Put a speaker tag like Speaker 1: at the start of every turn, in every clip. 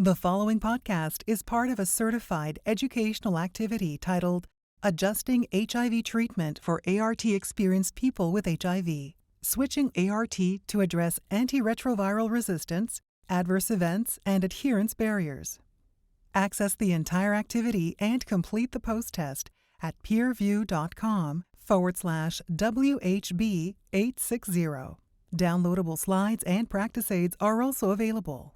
Speaker 1: The following podcast is part of a certified educational activity titled Adjusting HIV Treatment for ART-Experienced People with HIV, Switching ART to Address Antiretroviral Resistance, Adverse Events, and Adherence Barriers. Access the entire activity and complete the post-test at peerview.com/WHB860. Downloadable slides and practice aids are also available.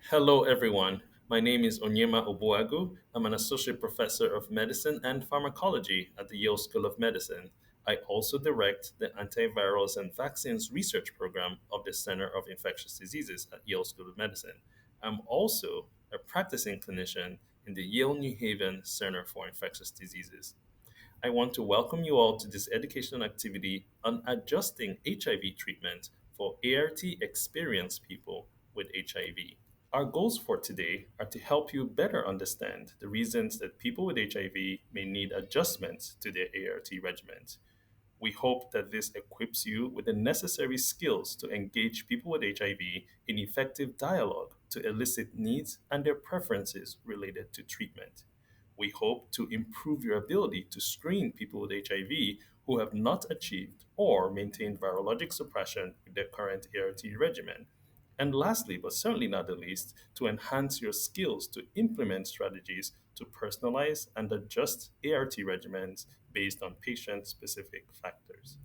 Speaker 2: Hello, everyone. My name is Onyema Obuagu. I'm an associate professor of medicine and pharmacology at the Yale School of Medicine. I also direct the Antivirals and Vaccines Research Program of the Center of Infectious Diseases at Yale School of Medicine. I'm also a practicing clinician in the Yale New Haven Center for Infectious Diseases. I want to welcome you all to this educational activity on adjusting HIV treatment for ART experienced people with HIV. Our goals for today are to help you better understand the reasons that people with HIV may need adjustments to their ART regimens. We hope that this equips you with the necessary skills to engage people with HIV in effective dialogue to elicit needs and their preferences related to treatment. We hope to improve your ability to screen people with HIV who have not achieved or maintained virologic suppression with their current ART regimen. And lastly, but certainly not the least, to enhance your skills to implement strategies to personalize and adjust ART regimens based on patient specific factors.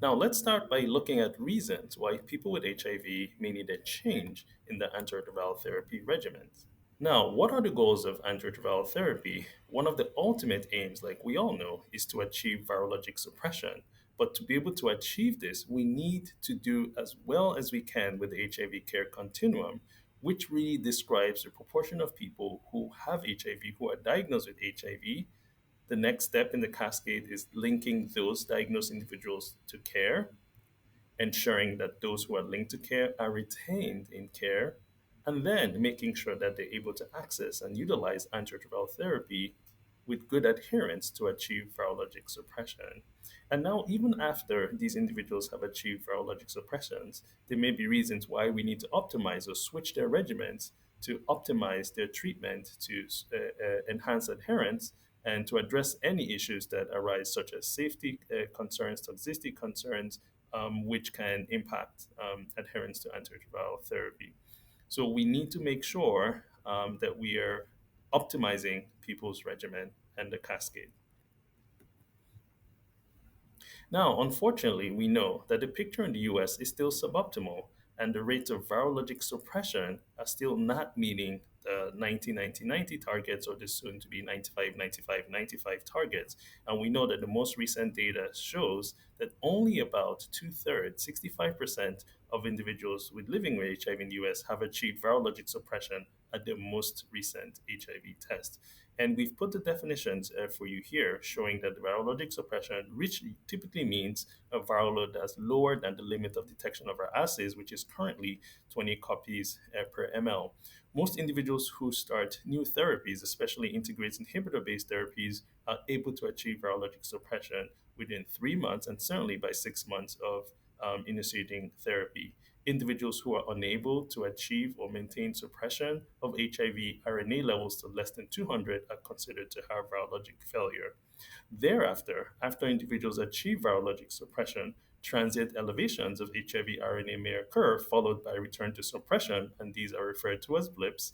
Speaker 2: Now, let's start by looking at reasons why people with HIV may need a change in the antiretroviral therapy regimens. Now, what are the goals of antiretroviral therapy? One of the ultimate aims, like we all know, is to achieve virologic suppression. But to be able to achieve this, we need to do as well as we can with the HIV care continuum, which really describes the proportion of people who have HIV, who are diagnosed with HIV. The next step in the cascade is linking those diagnosed individuals to care, ensuring that those who are linked to care are retained in care, and then making sure that they're able to access and utilize antiretroviral therapy with good adherence to achieve virologic suppression. And now, even after these individuals have achieved virologic suppressions, there may be reasons why we need to optimize or switch their regimens to optimize their treatment to enhance adherence and to address any issues that arise, such as safety concerns, toxicity concerns, which can impact adherence to antiretroviral therapy. So we need to make sure that we are optimizing people's regimen and the cascade. Now, unfortunately, we know that the picture in the US is still suboptimal, and the rates of virologic suppression are still not meeting the 90-90-90 targets or the soon to be 95-95-95 targets. And we know that the most recent data shows that only about two-thirds, 65% of individuals with living with HIV in the US have achieved virologic suppression at the most recent HIV test. And we've put the definitions for you here, showing that the virologic suppression, which typically means a viral load that's lower than the limit of detection of our assays, which is currently 20 copies per ml. Most individuals who start new therapies, especially integrase inhibitor-based therapies, are able to achieve virologic suppression within 3 months and certainly by 6 months of initiating therapy. Individuals who are unable to achieve or maintain suppression of HIV RNA levels to less than 200 are considered to have virologic failure. Thereafter, after individuals achieve virologic suppression, transient elevations of HIV RNA may occur, followed by return to suppression, and these are referred to as blips.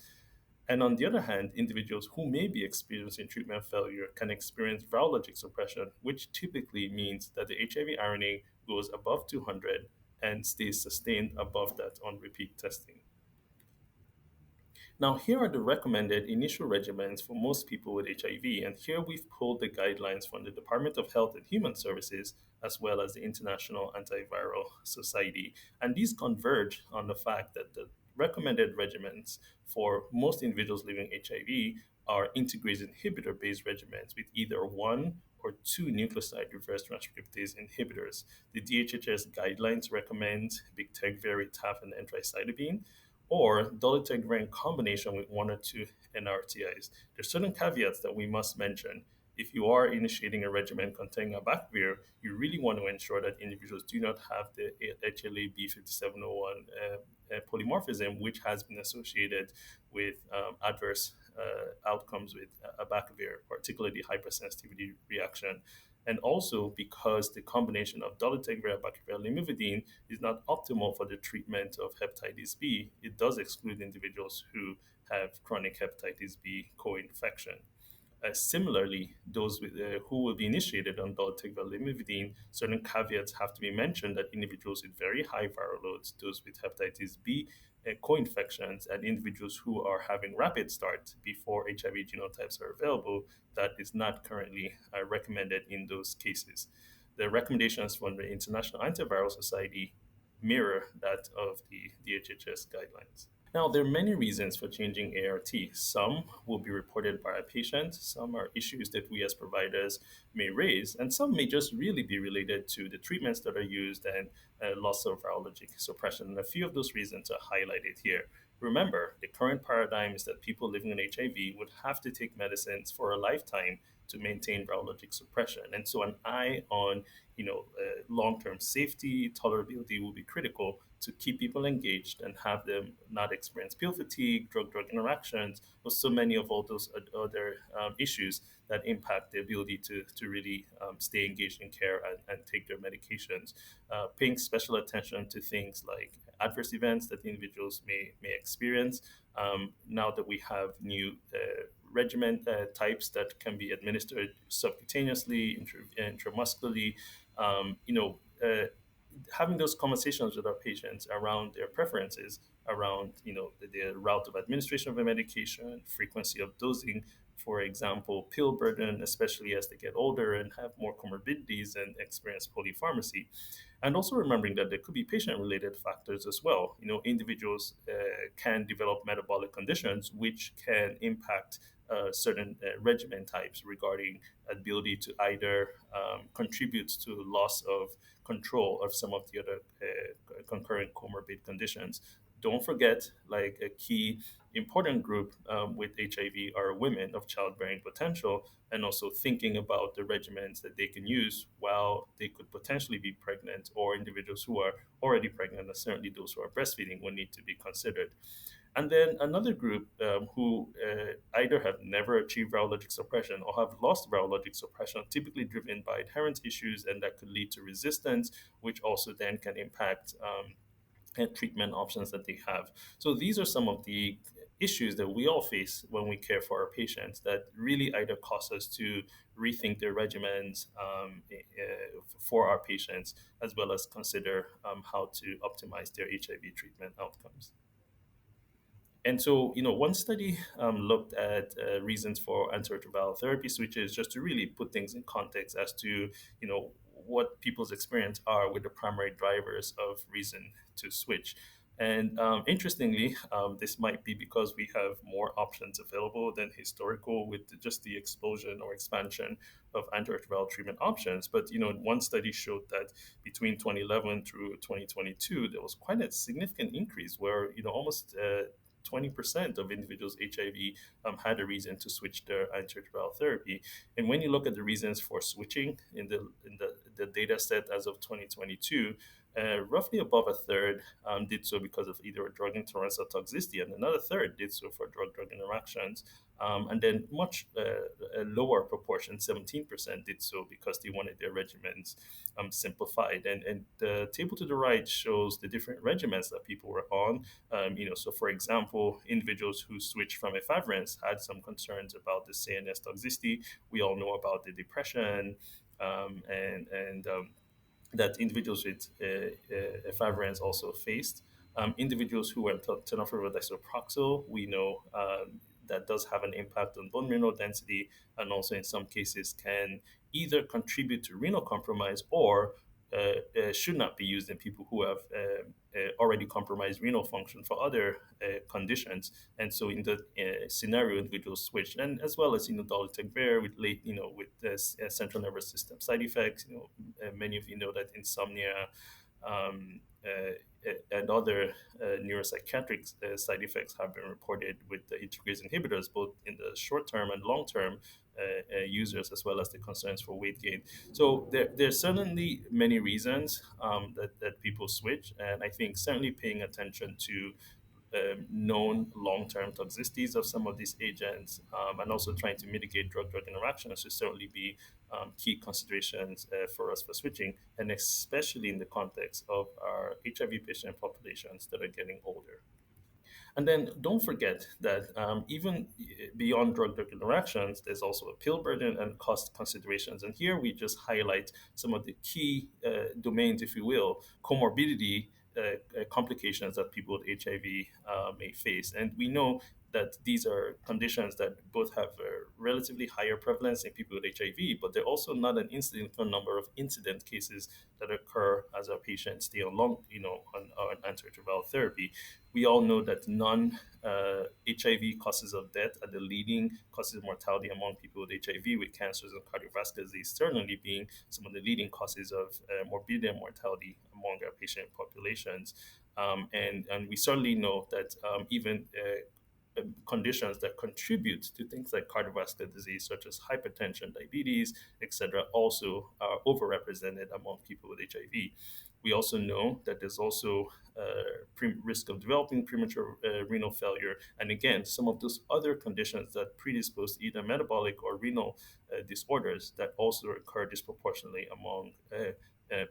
Speaker 2: And on the other hand, individuals who may be experiencing treatment failure can experience virologic suppression, which typically means that the HIV RNA goes above 200 and stays sustained above that on repeat testing. Now, here are the recommended initial regimens for most people with HIV, and here we've pulled the guidelines from the Department of Health and Human Services as well as the International Antiviral Society. And these converge on the fact that the recommended regimens for most individuals living HIV are integrase inhibitor based regimens with either one or two nucleoside reverse transcriptase inhibitors. The DHHS guidelines recommend bictegravir, taf, and entricytidine, or dolutegravir in combination with one or two NRTIs. There's certain caveats that we must mention. if you are initiating a regimen containing abacavir, you really want to ensure that individuals do not have the HLA-B5701 polymorphism, which has been associated with adverse outcomes with abacavir, particularly hypersensitivity reaction. And also because the combination of dolutegravir, abacavir, lamivudine is not optimal for the treatment of hepatitis B, it does exclude individuals who have chronic hepatitis B co-infection. Similarly, those who will be initiated on dolutegravir lamivudine, certain caveats have to be mentioned that individuals with very high viral loads, those with hepatitis B co-infections, and individuals who are having rapid start before HIV genotypes are available, that is not currently recommended in those cases. The recommendations from the International Antiviral Society mirror that of the DHHS guidelines. Now, there are many reasons for changing ART. Some will be reported by a patient, some are issues that we as providers may raise, and some may just really be related to the treatments that are used and loss of virologic suppression. And a few of those reasons are highlighted here. Remember, the current paradigm is that people living with HIV would have to take medicines for a lifetime to maintain virologic suppression. And so an eye on long-term safety, tolerability will be critical to keep people engaged and have them not experience pill fatigue, drug-drug interactions, or so many of all those other issues that impact the ability to really stay engaged in care and take their medications. Paying special attention to things like adverse events that the individuals may experience. Now that we have new regimen types that can be administered subcutaneously, intramuscularly, um, you know, uh, having those conversations with our patients around their preferences, around the route of administration of a medication, frequency of dosing, for example, pill burden, especially as they get older and have more comorbidities and experience polypharmacy. And also remembering that there could be patient-related factors as well. Individuals can develop metabolic conditions which can impact certain regimen types regarding ability to either contribute to loss of control of some of the other concurrent comorbid conditions. Don't forget, like a key important group with HIV are women of childbearing potential, and also thinking about the regimens that they can use while they could potentially be pregnant, or individuals who are already pregnant, and certainly those who are breastfeeding will need to be considered. And then another group who either have never achieved virologic suppression or have lost virologic suppression, typically driven by adherence issues, and that could lead to resistance, which also then can impact treatment options that they have. So these are some of the issues that we all face when we care for our patients that really either cause us to rethink their regimens for our patients, as well as consider how to optimize their HIV treatment outcomes. And so, one study looked at reasons for antiretroviral therapy switches, just to really put things in context as to, what people's experience are with the primary drivers of reason to switch. And interestingly, this might be because we have more options available than historical with just the explosion or expansion of antiretroviral treatment options. But, one study showed that between 2011 through 2022, there was quite a significant increase where, almost 20% of individuals HIV had a reason to switch their antiretroviral therapy. And when you look at the reasons for switching in the data set as of 2022, roughly above a third did so because of either a drug intolerance or toxicity, and another third did so for drug-drug interactions. And then much a lower proportion, 17%, did so because they wanted their regimens simplified. And the table to the right shows the different regimens that people were on. So for example, individuals who switched from efavirenz had some concerns about the CNS toxicity. We all know about the depression and that individuals with efavirenz also faced. Individuals who were tenofovir disoproxil, we know that does have an impact on bone mineral density, and also in some cases can either contribute to renal compromise or should not be used in people who have already compromised renal function for other conditions. And so in the scenario, individuals switch, and as well as dolutegravir with with the central nervous system side effects. Many of you know that insomnia, and other neuropsychiatric side effects have been reported with the integrase inhibitors, both in the short term and long term users, as well as the concerns for weight gain. So there's certainly many reasons that people switch, and I think certainly paying attention to known long-term toxicities of some of these agents, and also trying to mitigate drug-drug interactions should certainly be key considerations for us for switching, and especially in the context of our HIV patient populations that are getting older. And then don't forget that even beyond drug-drug interactions, there's also a pill burden and cost considerations. And here we just highlight some of the key domains, if you will, comorbidity complications that people with HIV may face. And we know that these are conditions that both have a relatively higher prevalence in people with HIV, but they're also not an insignificant number of incident cases that occur as our patients stay on on antiretroviral therapy. We all know that non-HIV causes of death are the leading causes of mortality among people with HIV, with cancers and cardiovascular disease certainly being some of the leading causes of morbidity and mortality among our patient populations. And we certainly know that even conditions that contribute to things like cardiovascular disease, such as hypertension, diabetes, etc., also are overrepresented among people with HIV. We also know that there's also risk of developing premature renal failure, and again, some of those other conditions that predispose to either metabolic or renal disorders that also occur disproportionately among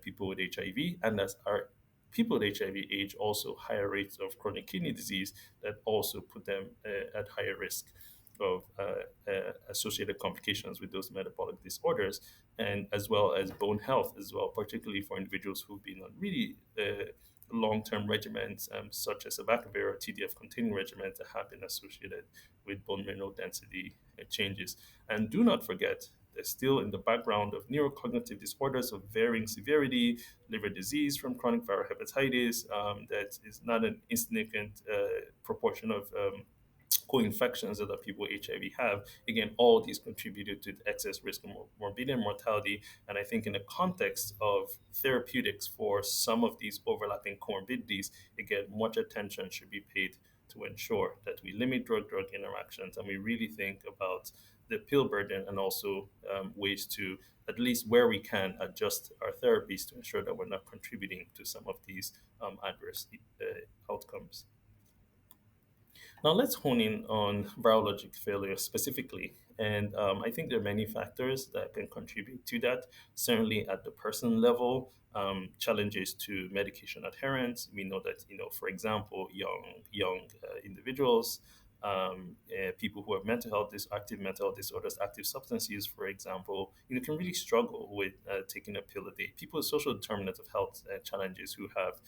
Speaker 2: people with HIV, and that are people with HIV age also higher rates of chronic kidney disease that also put them at higher risk of associated complications with those metabolic disorders, and as well as bone health as well, particularly for individuals who've been on really long-term regimens, such as abacavir or TDF-containing regimens that have been associated with bone mineral density changes. And do not forget, there's still in the background of neurocognitive disorders of varying severity, liver disease from chronic viral hepatitis, that is not an insignificant proportion of co-infections that people with HIV have. Again, all these contributed to the excess risk of morbidity and mortality. And I think in the context of therapeutics for some of these overlapping comorbidities, again, much attention should be paid to ensure that we limit drug-drug interactions and we really think about the pill burden, and also ways to, at least where we can, adjust our therapies to ensure that we're not contributing to some of these adverse outcomes. Now let's hone in on virologic failure specifically. And I think there are many factors that can contribute to that. Certainly at the person level, challenges to medication adherence. We know that, for example, young individuals, people who have active mental health disorders, active substance use, for example, can really struggle with taking a pill a day. People with social determinants of health challenges who have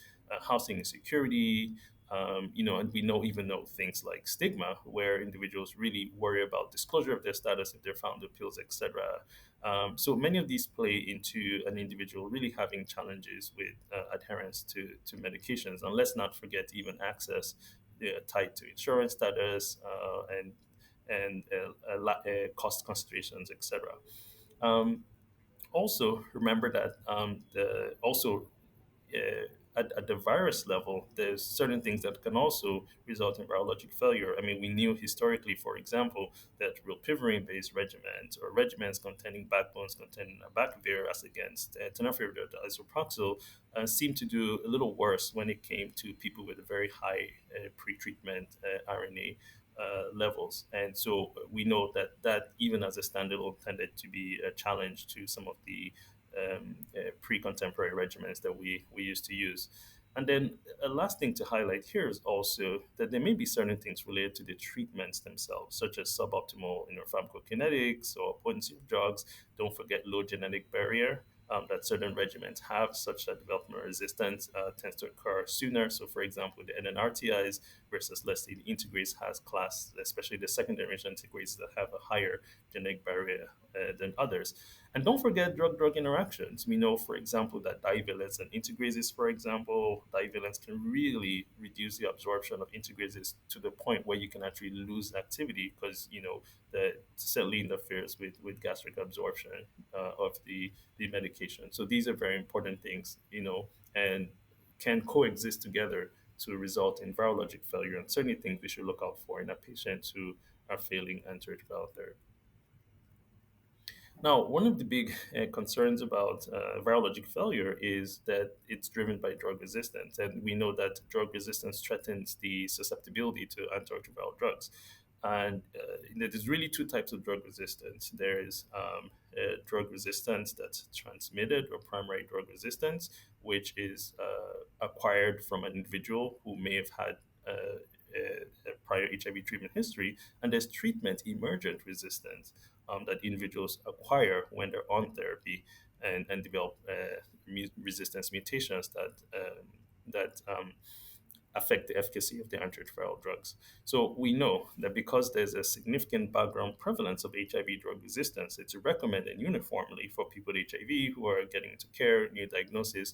Speaker 2: housing insecurity, and we even know things like stigma, where individuals really worry about disclosure of their status if they're found with pills, etc. So many of these play into an individual really having challenges with adherence to medications, and let's not forget even access tied to insurance status and cost considerations, etc. Um, Also, remember that at the virus level, there's certain things that can also result in virologic failure. I mean, we knew historically, for example, that rilpivirine-based regimens or regimens containing backbones containing abacavir as against tenofovir isoproxil seemed to do a little worse when it came to people with a very high pre-treatment RNA levels. And so we know that even as a standalone tended to be a challenge to some of the pre-contemporary regimens that we used to use. And then a last thing to highlight here is also that there may be certain things related to the treatments themselves, such as suboptimal pharmacokinetics or potency of drugs. Don't forget low genetic barrier that certain regimens have, such that development resistance tends to occur sooner. So, for example, the NNRTIs versus, let's say, the integrase has class, especially the second generation integrases that have a higher genetic barrier than others. And don't forget drug-drug interactions. We know, for example, that divalents and integrases, for example, divalents can really reduce the absorption of integrases to the point where you can actually lose activity because, that certainly interferes with gastric absorption of the medication. So these are very important things, and can coexist together to result in virologic failure, and certainly things we should look out for in a patient who are failing antiretroviral therapy. Now, one of the big concerns about virologic failure is that it's driven by drug resistance. And we know that drug resistance threatens the susceptibility to antiretroviral drugs. And there's really two types of drug resistance. There is drug resistance that's transmitted, or primary drug resistance, which is acquired from an individual who may have had a prior HIV treatment history. And there's treatment emergent resistance that individuals acquire when they're on therapy and develop resistance mutations that affect the efficacy of the antiretroviral drugs. So we know that because there's a significant background prevalence of HIV drug resistance, it's recommended uniformly for people with HIV who are getting into care, new diagnosis,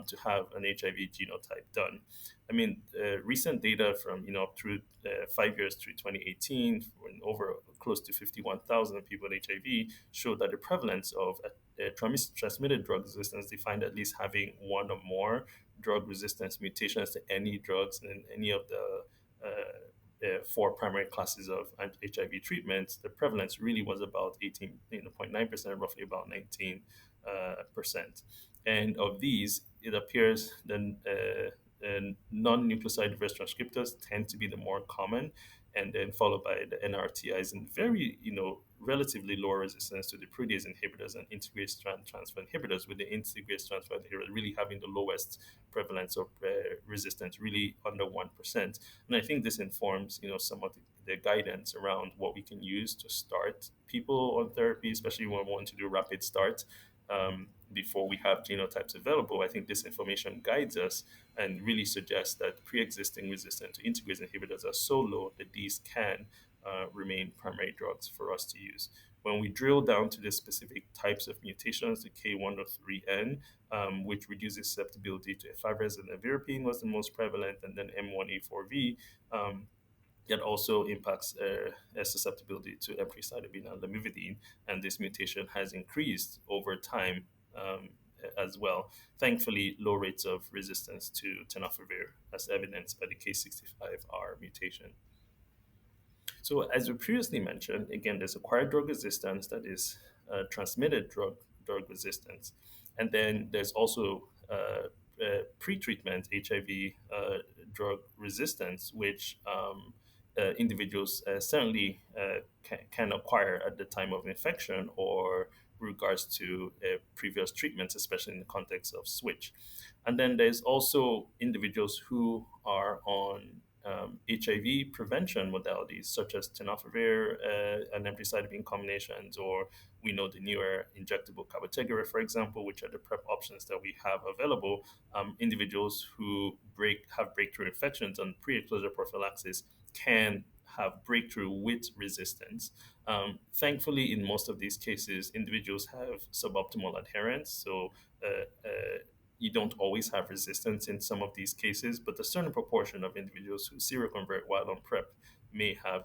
Speaker 2: to have an HIV genotype done. I mean, recent data from up through 5 years through 2018, when over close to 51,000 people with HIV showed that the prevalence of transmitted drug resistance defined at least having one or more drug resistance mutations to any drugs in any of the four primary classes of HIV treatments. The prevalence really was about 18.9%, roughly about 19%. And of these, it appears that non-nucleoside reverse transcriptors tend to be the more common, and then followed by the NRTIs, and very, relatively lower resistance to the protease inhibitors and integrase transfer inhibitors, with the integrase transfer inhibitor really having the lowest prevalence of resistance, really under 1%. And I think this informs, some of the guidance around what we can use to start people on therapy, especially when we want to do rapid start. Before we have genotypes available, I think this information guides us and really suggests that pre-existing resistance to integrase inhibitors are so low that these can remain primary drugs for us to use. When we drill down to the specific types of mutations, the K103N, which reduces susceptibility to efavirenz and nevirapine, was the most prevalent, and then M1A4V, that also impacts susceptibility to emtricitabine and lamivudine, and this mutation has increased over time as well. Thankfully, low rates of resistance to tenofovir, as evidenced by the K65R mutation. So, as we previously mentioned, again, there's acquired drug resistance that is transmitted drug resistance, and then there's also pre-treatment HIV drug resistance, which individuals certainly can acquire at the time of infection or regards to previous treatments, especially in the context of switch. And then there's also individuals who are on HIV prevention modalities such as tenofovir and emtricitabine combinations, or we know the newer injectable cabotegravir, for example, which are the PrEP options that we have available. Individuals who have breakthrough infections on pre-exposure prophylaxis can have breakthrough with resistance. Thankfully, in most of these cases, individuals have suboptimal adherence. So you don't always have resistance in some of these cases, but a certain proportion of individuals who seroconvert while on PrEP may have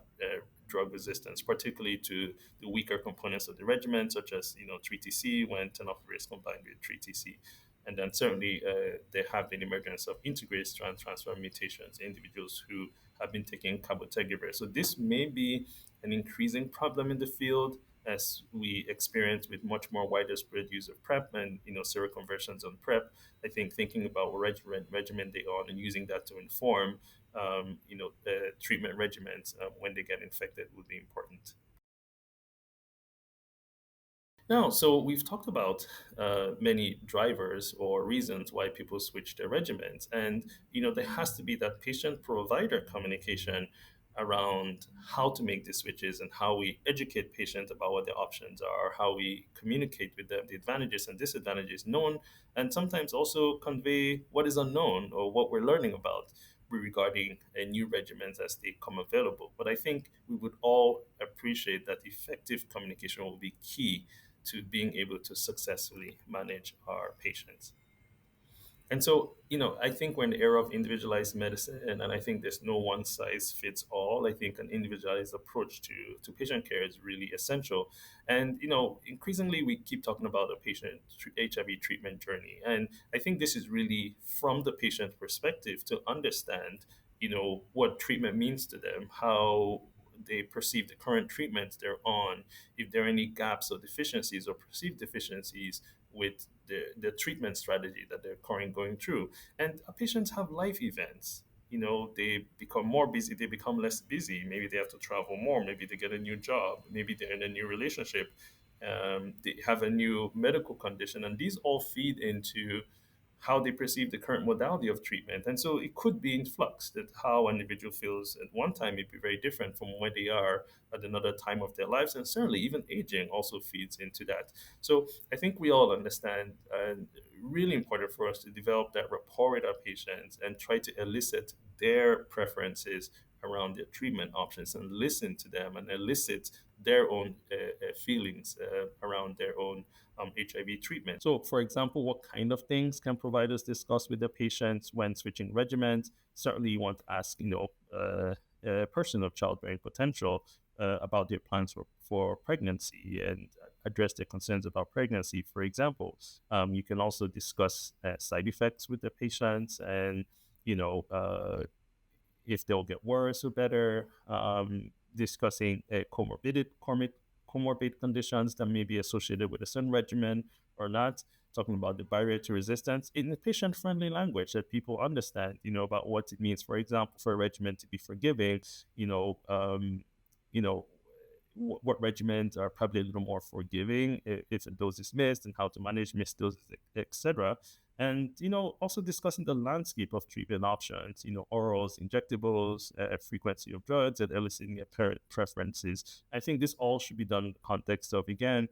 Speaker 2: drug resistance, particularly to the weaker components of the regimen, such as 3TC when tenofovir is combined with 3TC. And then certainly there have been emergence of integrase transfer mutations in individuals who have been taking cabotegravir. So this may be an increasing problem in the field as we experience with much more widespread use of PrEP and seroconversions on PrEP. I think thinking about what regimen they are on and using that to inform treatment regimens when they get infected would be important. Now, so we've talked about many drivers or reasons why people switch their regimens, and there has to be that patient-provider communication around how to make the switches and how we educate patients about what their options are, how we communicate with them the advantages and disadvantages known, and sometimes also convey what is unknown or what we're learning about regarding new regimens as they come available. But I think we would all appreciate that effective communication will be key to being able to successfully manage our patients. And so, I think we're in the era of individualized medicine, and I think there's no one size fits all. I think an individualized approach to patient care is really essential. And, increasingly we keep talking about the patient HIV treatment journey. And I think this is really from the patient perspective to understand, what treatment means to them, how they perceive the current treatments they're on, if there are any gaps or deficiencies or perceived deficiencies with the treatment strategy that they're currently going through. And patients have life events. They become more busy, they become less busy. Maybe they have to travel more, maybe they get a new job, maybe they're in a new relationship, they have a new medical condition, and these all feed into how they perceive the current modality of treatment. And so it could be in flux that how an individual feels at one time may be very different from where they are at another time of their lives. And certainly even aging also feeds into that. So I think we all understand, and really important for us to develop that rapport with our patients and try to elicit their preferences around their treatment options and listen to them and elicit their own feelings around their own HIV treatment. So, for example, what kind of things can providers discuss with their patients when switching regimens? Certainly, you want to ask, a person of childbearing potential about their plans for pregnancy and address their concerns about pregnancy, for example. You can also discuss side effects with the patients and, if they'll get worse or better, discussing comorbid conditions that may be associated with a certain regimen or not, talking about the barrier to resistance in a patient-friendly language that people understand, about what it means, for example, for a regimen to be forgiving, you know, what regimens are probably a little more forgiving if a dose is missed and how to manage missed doses, etc. And, also discussing the landscape of treatment options, orals, injectables, frequency of drugs, and eliciting apparent preferences. I think this all should be done in the context of, again,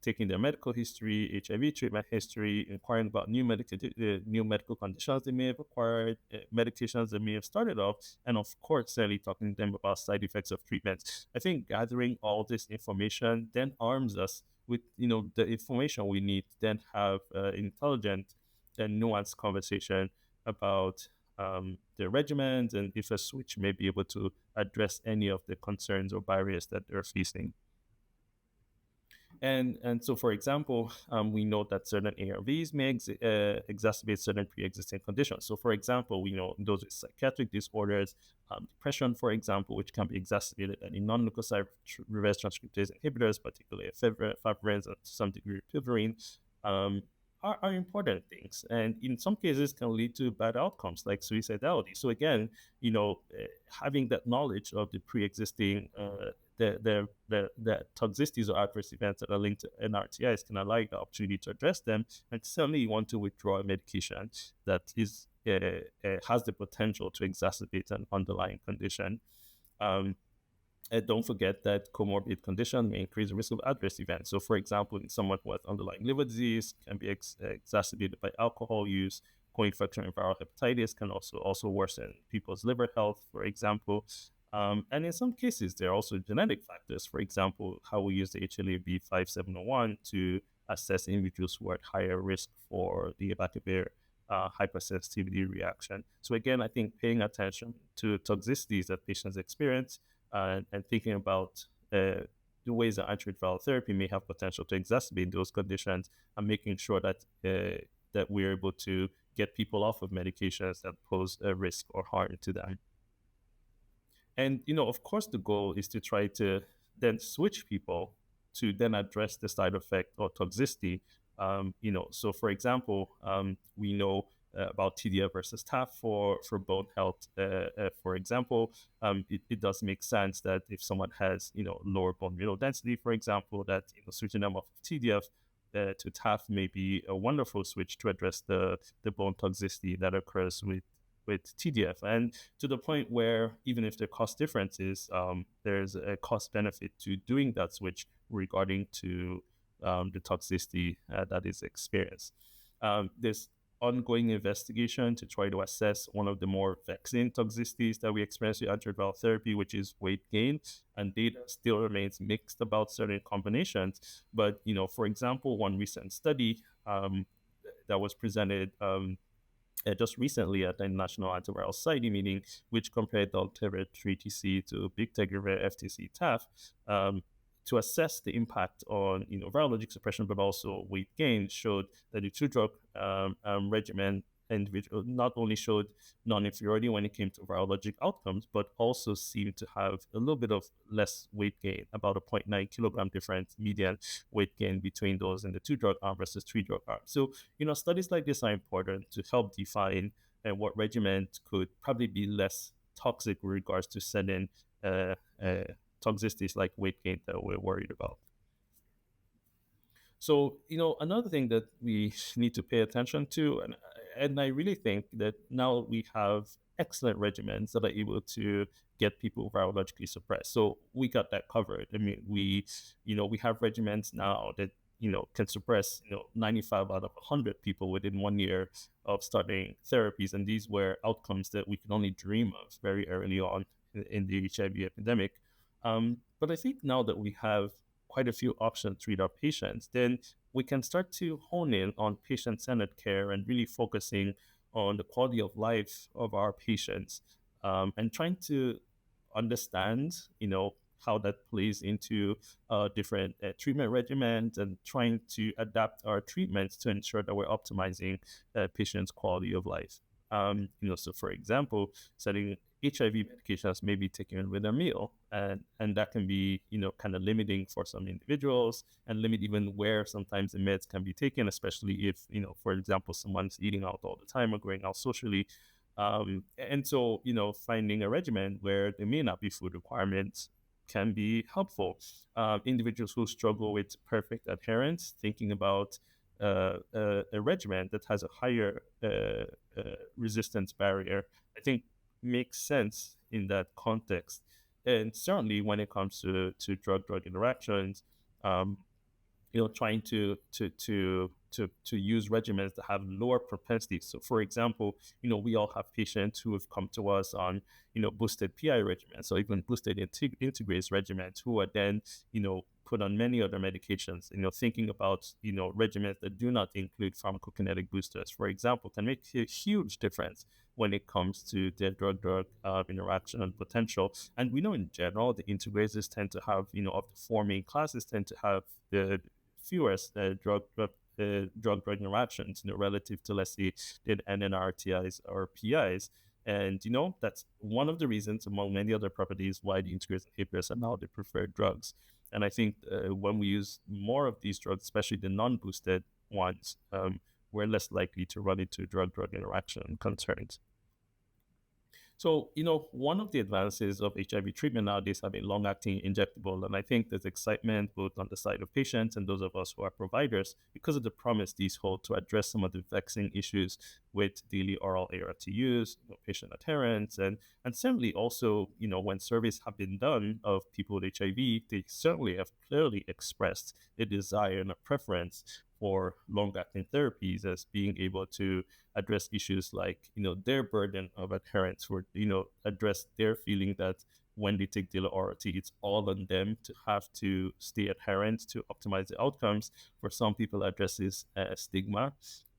Speaker 2: taking their medical history, HIV treatment history, inquiring about new medical conditions they may have acquired, medications they may have started off, and of course, certainly talking to them about side effects of treatments. I think gathering all this information then arms us with, the information we need to then have intelligent and nuanced conversation about their regimens and if a switch may be able to address any of the concerns or barriers that they're facing. And so, for example, we know that certain ARVs may exacerbate certain pre-existing conditions. So, for example, we know those with psychiatric disorders, depression, for example, which can be exacerbated by non-nucleoside reverse transcriptase inhibitors, particularly efavirenz and to some degree piperine, are important things, and in some cases can lead to bad outcomes like suicidality. So again, having that knowledge of the pre-existing the toxicities or adverse events that are linked to NRTIs can allow you the opportunity to address them, and certainly you want to withdraw a medication that is has the potential to exacerbate an underlying condition. And don't forget that comorbid condition may increase the risk of adverse events. So, for example, in someone who has underlying liver disease can be exacerbated by alcohol use. Co-infection and viral hepatitis can also worsen people's liver health, for example. And in some cases, there are also genetic factors. For example, how we use the HLA-B 5701 to assess individuals who are at higher risk for the abacavir hypersensitivity reaction. So again, I think paying attention to toxicities that patients experience and thinking about the ways that antiretroviral therapy may have potential to exacerbate those conditions, and making sure that that we're able to get people off of medications that pose a risk or harm to them. And, of course, the goal is to try to then switch people to then address the side effect or toxicity. So for example, we know about TDF versus TAF for bone health. For example, it does make sense that if someone has, lower bone mineral density, for example, that switching them off TDF to TAF may be a wonderful switch to address the bone toxicity that occurs with TDF, and to the point where even if there are cost differences, there's a cost benefit to doing that switch regarding to the toxicity that is experienced. There's ongoing investigation to try to assess one of the more vexing toxicities that we experience with antiretroviral therapy, which is weight gain. And data still remains mixed about certain combinations. But, for example, one recent study that was presented just recently at the International Antiviral Society meeting, which compared dolutegravir 3TC to bictegravir FTC TAF, to assess the impact on virologic suppression, but also weight gain, showed that the two-drug regimen individual not only showed non-inferiority when it came to virologic outcomes, but also seemed to have a little bit of less weight gain, about a zero 0.9 kilogram difference median weight gain between those in the two-drug arm versus three-drug arm. So, studies like this are important to help define what regimen could probably be less toxic with regards to certain toxicities like weight gain that we're worried about. So, another thing that we need to pay attention to, and I really think that now we have excellent regimens that are able to get people virologically suppressed. So we got that covered. I mean, we have regimens now that, can suppress, 95 out of 100 people within 1 year of starting therapies. And these were outcomes that we could only dream of very early on in the HIV epidemic. But I think now that we have quite a few options to treat our patients, then we can start to hone in on patient-centered care and really focusing on the quality of life of our patients, and trying to understand, how that plays into different treatment regimens, and trying to adapt our treatments to ensure that we're optimizing patients' quality of life. So for example, setting HIV medications may be taken with a meal, and that can be, kind of limiting for some individuals, and limit even where sometimes the meds can be taken, especially if, for example, someone's eating out all the time or going out socially. And so, finding a regimen where there may not be food requirements can be helpful. Individuals who struggle with perfect adherence, thinking about a regimen that has a higher resistance barrier, I think makes sense in that context. And certainly when it comes to drug-drug interactions, um, trying to use regimens that have lower propensity. So, for example, we all have patients who have come to us on, boosted PI regimens, or even boosted integrase regimens, who are then, put on many other medications. Thinking about, regimens that do not include pharmacokinetic boosters, for example, can make a huge difference when it comes to their drug-drug interaction and potential. And we know in general, the integrases tend to have, of the four main classes, tend to have the fewest drug-drug interactions, relative to, let's say, the NNRTIs or PIs. And, that's one of the reasons, among many other properties, why the integrase inhibitors are now the preferred drugs. And I think when we use more of these drugs, especially the non-boosted ones, we're less likely to run into drug-drug interaction concerns. So, one of the advances of HIV treatment nowadays have been long-acting injectable. And I think there's excitement both on the side of patients and those of us who are providers because of the promise these hold to address some of the vexing issues with daily oral ART use, patient adherence, and certainly also, when surveys have been done of people with HIV, they certainly have clearly expressed a desire and a preference for long-acting therapies as being able to address issues like, their burden of adherence, for, address their feeling that when they take daily ORT, it's all on them to have to stay adherent to optimize the outcomes. For some people, addresses stigma.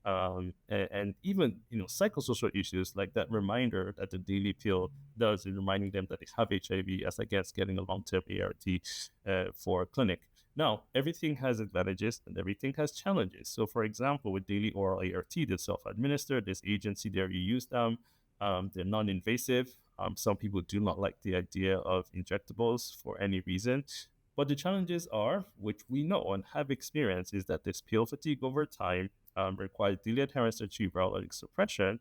Speaker 2: And even, psychosocial issues like that reminder that the daily pill does in reminding them that they have HIV as against getting a long-term ART for a clinic. Now, everything has advantages and everything has challenges. So, for example, with daily oral ART, they're self-administered. There's agency there, you use them. They're non-invasive. Some people do not like the idea of injectables for any reason. But the challenges are, which we know and have experienced, is that this pill fatigue over time requires daily adherence to achieve virologic suppression.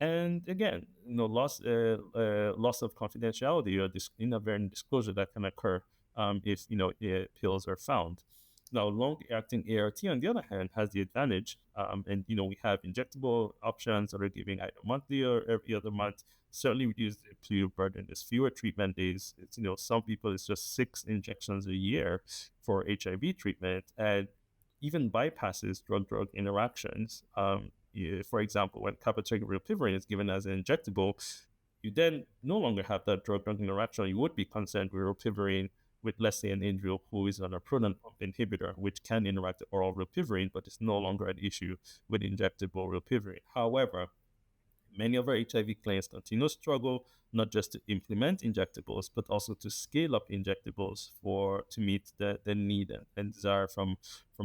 Speaker 2: And again, loss of confidentiality or inadvertent disclosure that can occur if pills are found. Now, long-acting ART, on the other hand, has the advantage, and we have injectable options that are giving either monthly or every other month. Certainly reduce the pill burden. There's fewer treatment days. It's, some people, it's just 6 injections a year for HIV treatment, and even bypasses drug-drug interactions. For example, when cabotegravir piperine is given as an injectable, you then no longer have that drug-drug interaction. You would be concerned with rilpivirine with, let's say, an individual who is on a proton pump inhibitor, which can interact with oral rilpivirine, but it's no longer an issue with injectable rilpivirine. However, many of our HIV clients continue to struggle not just to implement injectables, but also to scale up injectables to meet the need and desire from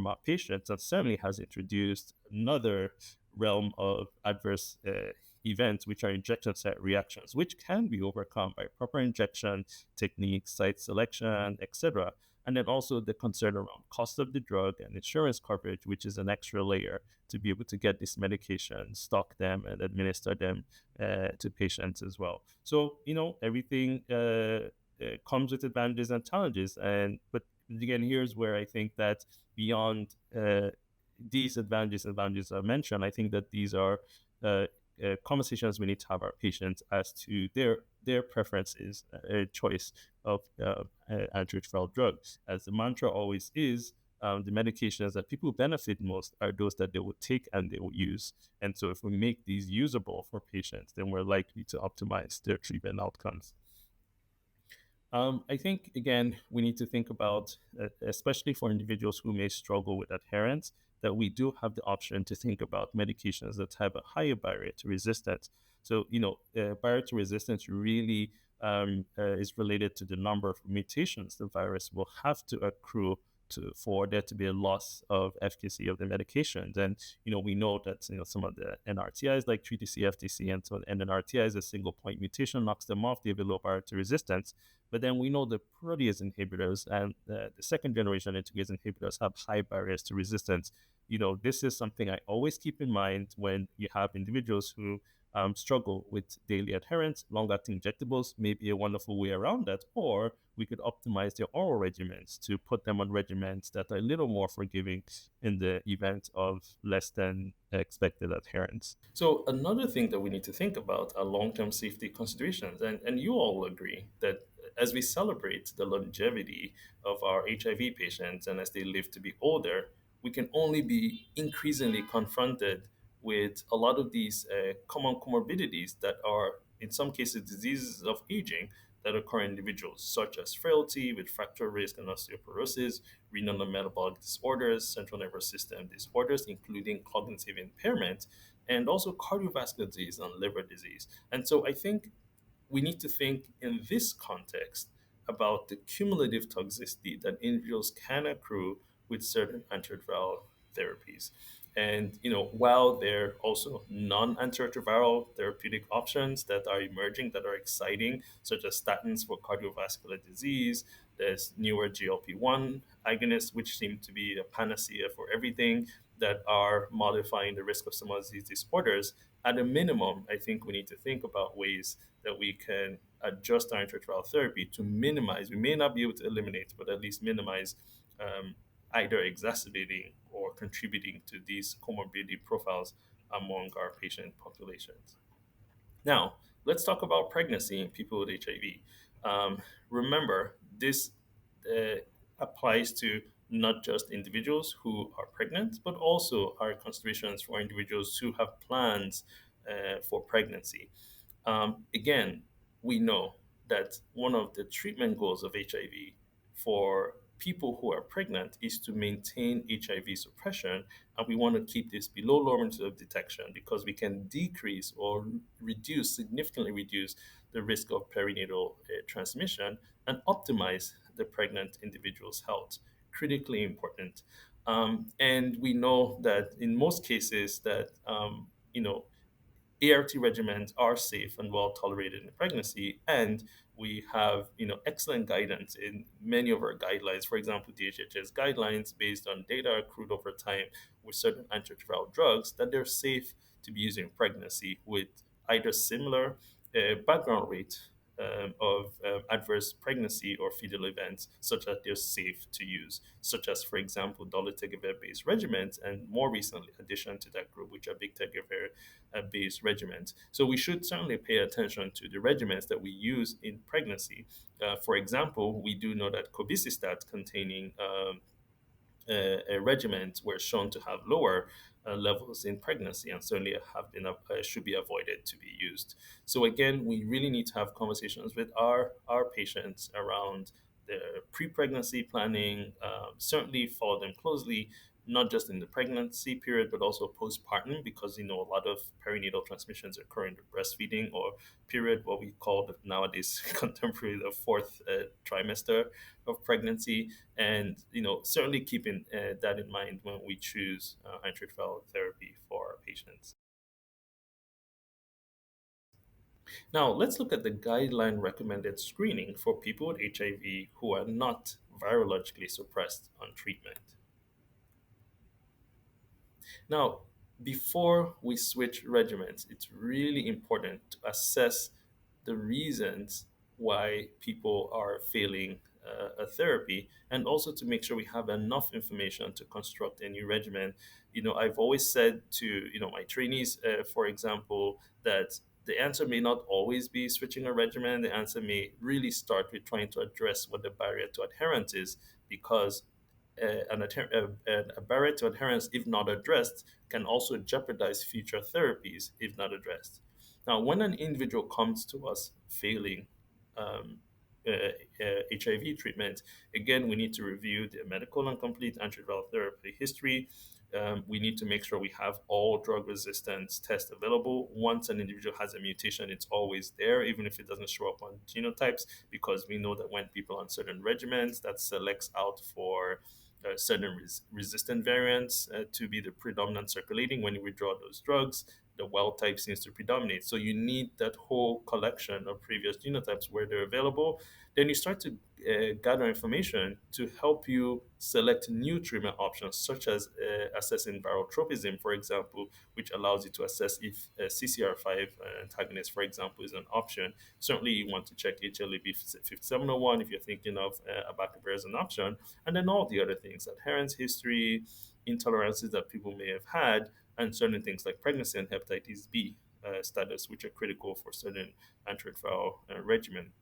Speaker 2: our patients. And certainly has introduced another realm of adverse events, which are injection site reactions, which can be overcome by proper injection techniques, site selection, etc. And then also the concern around cost of the drug and insurance coverage, which is an extra layer to be able to get this medication, stock them, and administer them to patients as well. So, everything comes with advantages and challenges. But again, here's where I think that beyond these advantages I mentioned, I think that these are conversations we need to have our patients as to their preferences, choice of antiretroviral drugs. As the mantra always is, the medications that people benefit most are those that they will take and they will use. And so if we make these usable for patients, then we're likely to optimize their treatment outcomes. I think, again, we need to think about, especially for individuals who may struggle with adherence, that we do have the option to think about medications that have a higher barrier to resistance. So, barrier to resistance really is related to the number of mutations the virus will have to accrue for there to be a loss of efficacy of the medications. And, we know that, some of the NRTIs like 3TC, FTC, and so the NRTIs, a single point mutation knocks them off, they have a low barrier to resistance. But then we know the protease inhibitors and the second generation integrase inhibitors have high barriers to resistance. This is something I always keep in mind when you have individuals who struggle with daily adherence. Long-acting injectables may be a wonderful way around that, or we could optimize their oral regimens to put them on regimens that are a little more forgiving in the event of less than expected adherence. So another thing that we need to think about are long-term safety considerations. And you all agree that as we celebrate the longevity of our HIV patients and as they live to be older, we can only be increasingly confronted with a lot of these common comorbidities that are, in some cases, diseases of aging that occur in individuals, such as frailty with fracture risk and osteoporosis, renal and metabolic disorders, central nervous system disorders, including cognitive impairment, and also cardiovascular disease and liver disease. And so I think we need to think in this context about the cumulative toxicity that individuals can accrue with certain antiretroviral therapies. And while there are also non-antiretroviral therapeutic options that are emerging that are exciting, such as statins for cardiovascular disease, there's newer GLP-1 agonists, which seem to be a panacea for everything, that are modifying the risk of some of these disorders. At a minimum, I think we need to think about ways that we can adjust our antiretroviral therapy to minimize. We may not be able to eliminate, but at least minimize either exacerbating or contributing to these comorbidity profiles among our patient populations. Now, let's talk about pregnancy in people with HIV. Remember, this uh, applies to not just individuals who are pregnant, but also our considerations for individuals who have plans for pregnancy. Again, we know that one of the treatment goals of HIV for people who are pregnant is to maintain HIV suppression, and we want to keep this below low limits of detection because we can decrease or significantly reduce the risk of perinatal transmission and optimize the pregnant individual's health. Critically important. And we know that in most cases that ART regimens are safe and well tolerated in pregnancy, and we have excellent guidance in many of our guidelines. For example, DHHS guidelines based on data accrued over time with certain antiretroviral drugs that they're safe to be used in pregnancy with either similar background rate of adverse pregnancy or fetal events, such that they're safe to use, such as, for example, dolutegravir-based regimens, and more recently, addition to that group, which are bictegravir-based regimens. So we should certainly pay attention to the regimens that we use in pregnancy. For example, we do know that cobicistat containing regimens were shown to have lower levels in pregnancy, and certainly should be avoided to be used. So again, we really need to have conversations with our patients around their pre-pregnancy planning. Certainly follow them closely, not just in the pregnancy period, but also postpartum, because a lot of perinatal transmissions occur in the breastfeeding or period, what we call nowadays contemporary the fourth trimester of pregnancy, and certainly keeping that in mind when we choose antiretroviral therapy for our patients. Now let's look at the guideline recommended screening for people with HIV who are not virologically suppressed on treatment. Now, before we switch regimens, it's really important to assess the reasons why people are failing a therapy, and also to make sure we have enough information to construct a new regimen. I've always said to my trainees, for example, that the answer may not always be switching a regimen. The answer may really start with trying to address what the barrier to adherence is, because a barrier to adherence, if not addressed, can also jeopardize future therapies if not addressed. Now, when an individual comes to us failing um, HIV treatment, again, we need to review their medical and complete antiretroviral therapy history. We need to make sure we have all drug resistance tests available. Once an individual has a mutation, it's always there, even if it doesn't show up on genotypes, because we know that when people on certain regimens, that selects out for certain resistant variants to be the predominant circulating. When you withdraw those drugs, the wild type seems to predominate. So you need that whole collection of previous genotypes where they're available. Then you start to gather information to help you select new treatment options, such as assessing viral tropism, for example, which allows you to assess if CCR5 antagonist, for example, is an option. Certainly, you want to check HLA-B 5701 if you're thinking of abacavir as an option, and then all the other things, adherence history, intolerances that people may have had, and certain things like pregnancy and hepatitis B status, which are critical for certain antiretroviral regimen.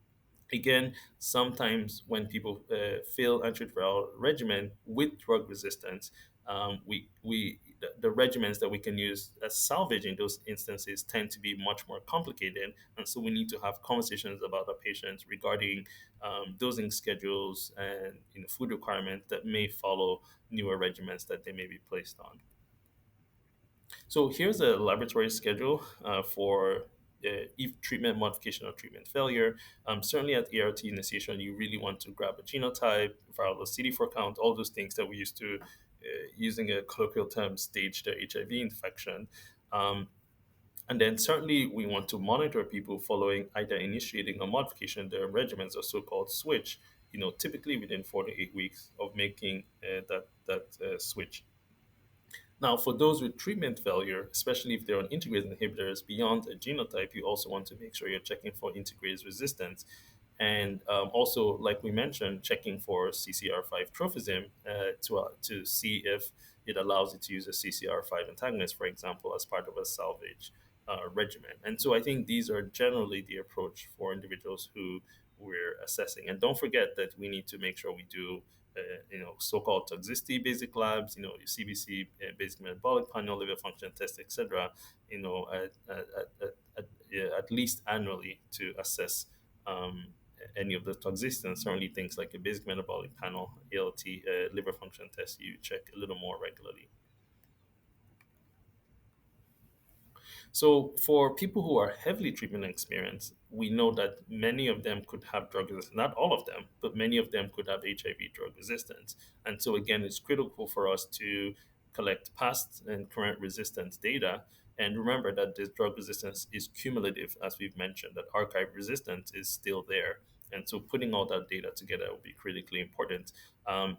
Speaker 2: Again, sometimes when people fail antiretroviral regimen with drug resistance, the regimens that we can use as salvage in those instances tend to be much more complicated, and so we need to have conversations about our patients regarding dosing schedules and food requirements that may follow newer regimens that they may be placed on. So here's a laboratory schedule for if treatment modification or treatment failure. Certainly at ART initiation, you really want to grab a genotype, viral CD4 count, all those things that we used to, using a colloquial term, stage the HIV infection. And then certainly we want to monitor people following either initiating a modification their regimens, or so-called switch, typically within 4 to 8 weeks of making that switch. Now, for those with treatment failure, especially if they're on integrase inhibitors beyond a genotype, you also want to make sure you're checking for integrase resistance. And also, like we mentioned, checking for CCR5 tropism to see if it allows you to use a CCR5 antagonist, for example, as part of a salvage regimen. And so I think these are generally the approach for individuals who we're assessing. And don't forget that we need to make sure we do so-called toxicity basic labs, your CBC, basic metabolic panel, liver function test, etc. At least annually to assess any of the toxicity, and certainly things like a basic metabolic panel, ALT, liver function test, you check a little more regularly. So for people who are heavily treatment experienced, we know that many of them could have drug resistance. Not all of them, but many of them could have HIV drug resistance. And so again, it's critical for us to collect past and current resistance data. And remember that this drug resistance is cumulative, as we've mentioned, that archive resistance is still there. And so putting all that data together will be critically important.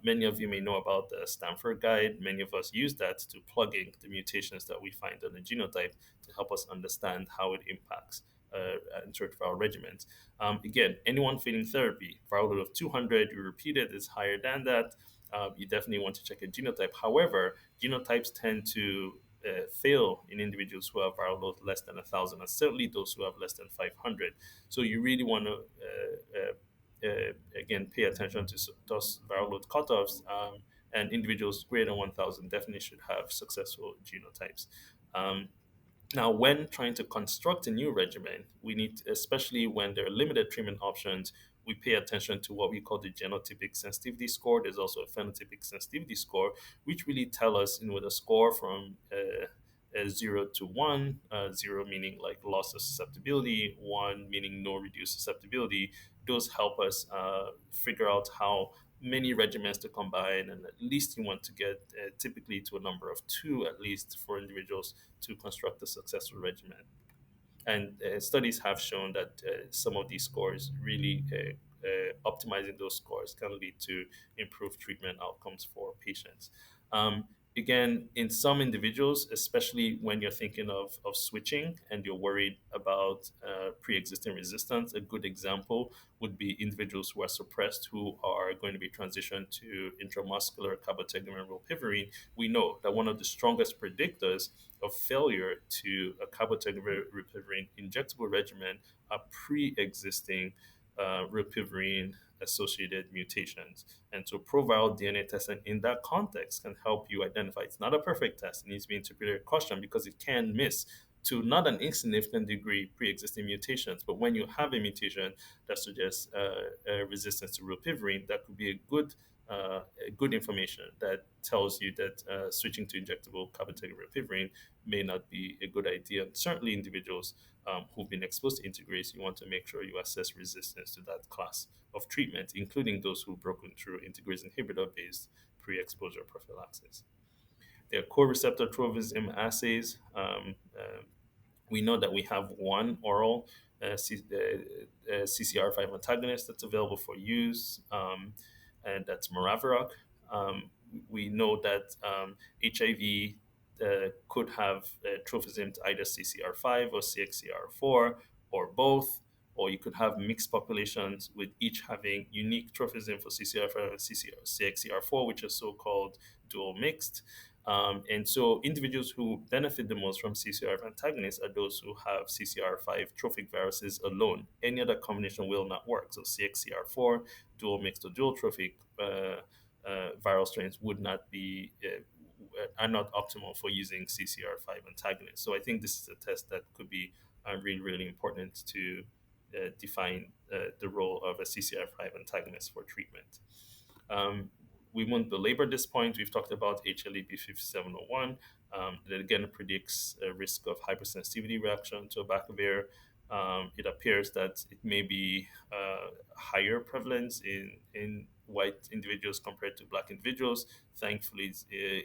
Speaker 2: Many of you may know about the Stanford guide. Many of us use that to plug in the mutations that we find on the genotype to help us understand how it impacts antiretroviral regimens. Again, anyone failing therapy, viral load of 200, you repeat it, is higher than that. You definitely want to check a genotype. However, genotypes tend to fail in individuals who have viral load less than 1,000, and certainly those who have less than 500. So you really want to, again, pay attention to those viral load cutoffs and individuals greater than 1,000 definitely should have successful genotypes. Um, Now, when trying to construct a new regimen, we need, especially when there are limited treatment options, we pay attention to what we call the genotypic sensitivity score. There's also a phenotypic sensitivity score, which really tell us, with a score from 0 to 1, 0 meaning like loss of susceptibility, 1 meaning no reduced susceptibility. Those help us figure out how many regimens to combine, and at least you want to get typically to a number of 2 at least for individuals to construct a successful regimen. And studies have shown that some of these scores really optimizing those scores can lead to improved treatment outcomes for patients. Um, Again, in some individuals, especially when you're thinking of switching and you're worried about pre-existing resistance, a good example would be individuals who are suppressed who are going to be transitioned to intramuscular cabotegravir and rilpivirine. We know that one of the strongest predictors of failure to a cabotegravir rilpivirine injectable regimen are pre-existing rilpivirine associated mutations. And so proviral DNA testing in that context can help you identify. It's not a perfect test. It needs to be interpreted with caution because it can miss to not an insignificant degree pre-existing mutations. But when you have a mutation that suggests resistance to rilpivirine, that could be a good information that tells you that switching to injectable cabotegravir rilpivirine may not be a good idea. And certainly individuals who've been exposed to integrase, you want to make sure you assess resistance to that class of treatment, including those who've broken through integrase inhibitor-based pre-exposure prophylaxis. There are co-receptor tropism assays. We know that we have one oral CCR5 antagonist that's available for use, and that's Moraviroc. Um, we know that HIV could have tropism to either CCR5 or CXCR4 or both, or you could have mixed populations with each having unique tropism for CCR5 and CXCR4, which is so-called dual mixed. And so individuals who benefit the most from CCR5 antagonists are those who have CCR5 trophic viruses alone. Any other combination will not work. So CXCR4, dual mixed or dual trophic viral strains would not be are not optimal for using CCR5 antagonists. So I think this is a test that could be really, really important to define the role of a CCR5 antagonist for treatment. Um, we won't belabor this point. We've talked about HLA-B 5701 that again predicts a risk of hypersensitivity reaction to abacavir. It appears that it may be higher prevalence in white individuals compared to black individuals. Thankfully,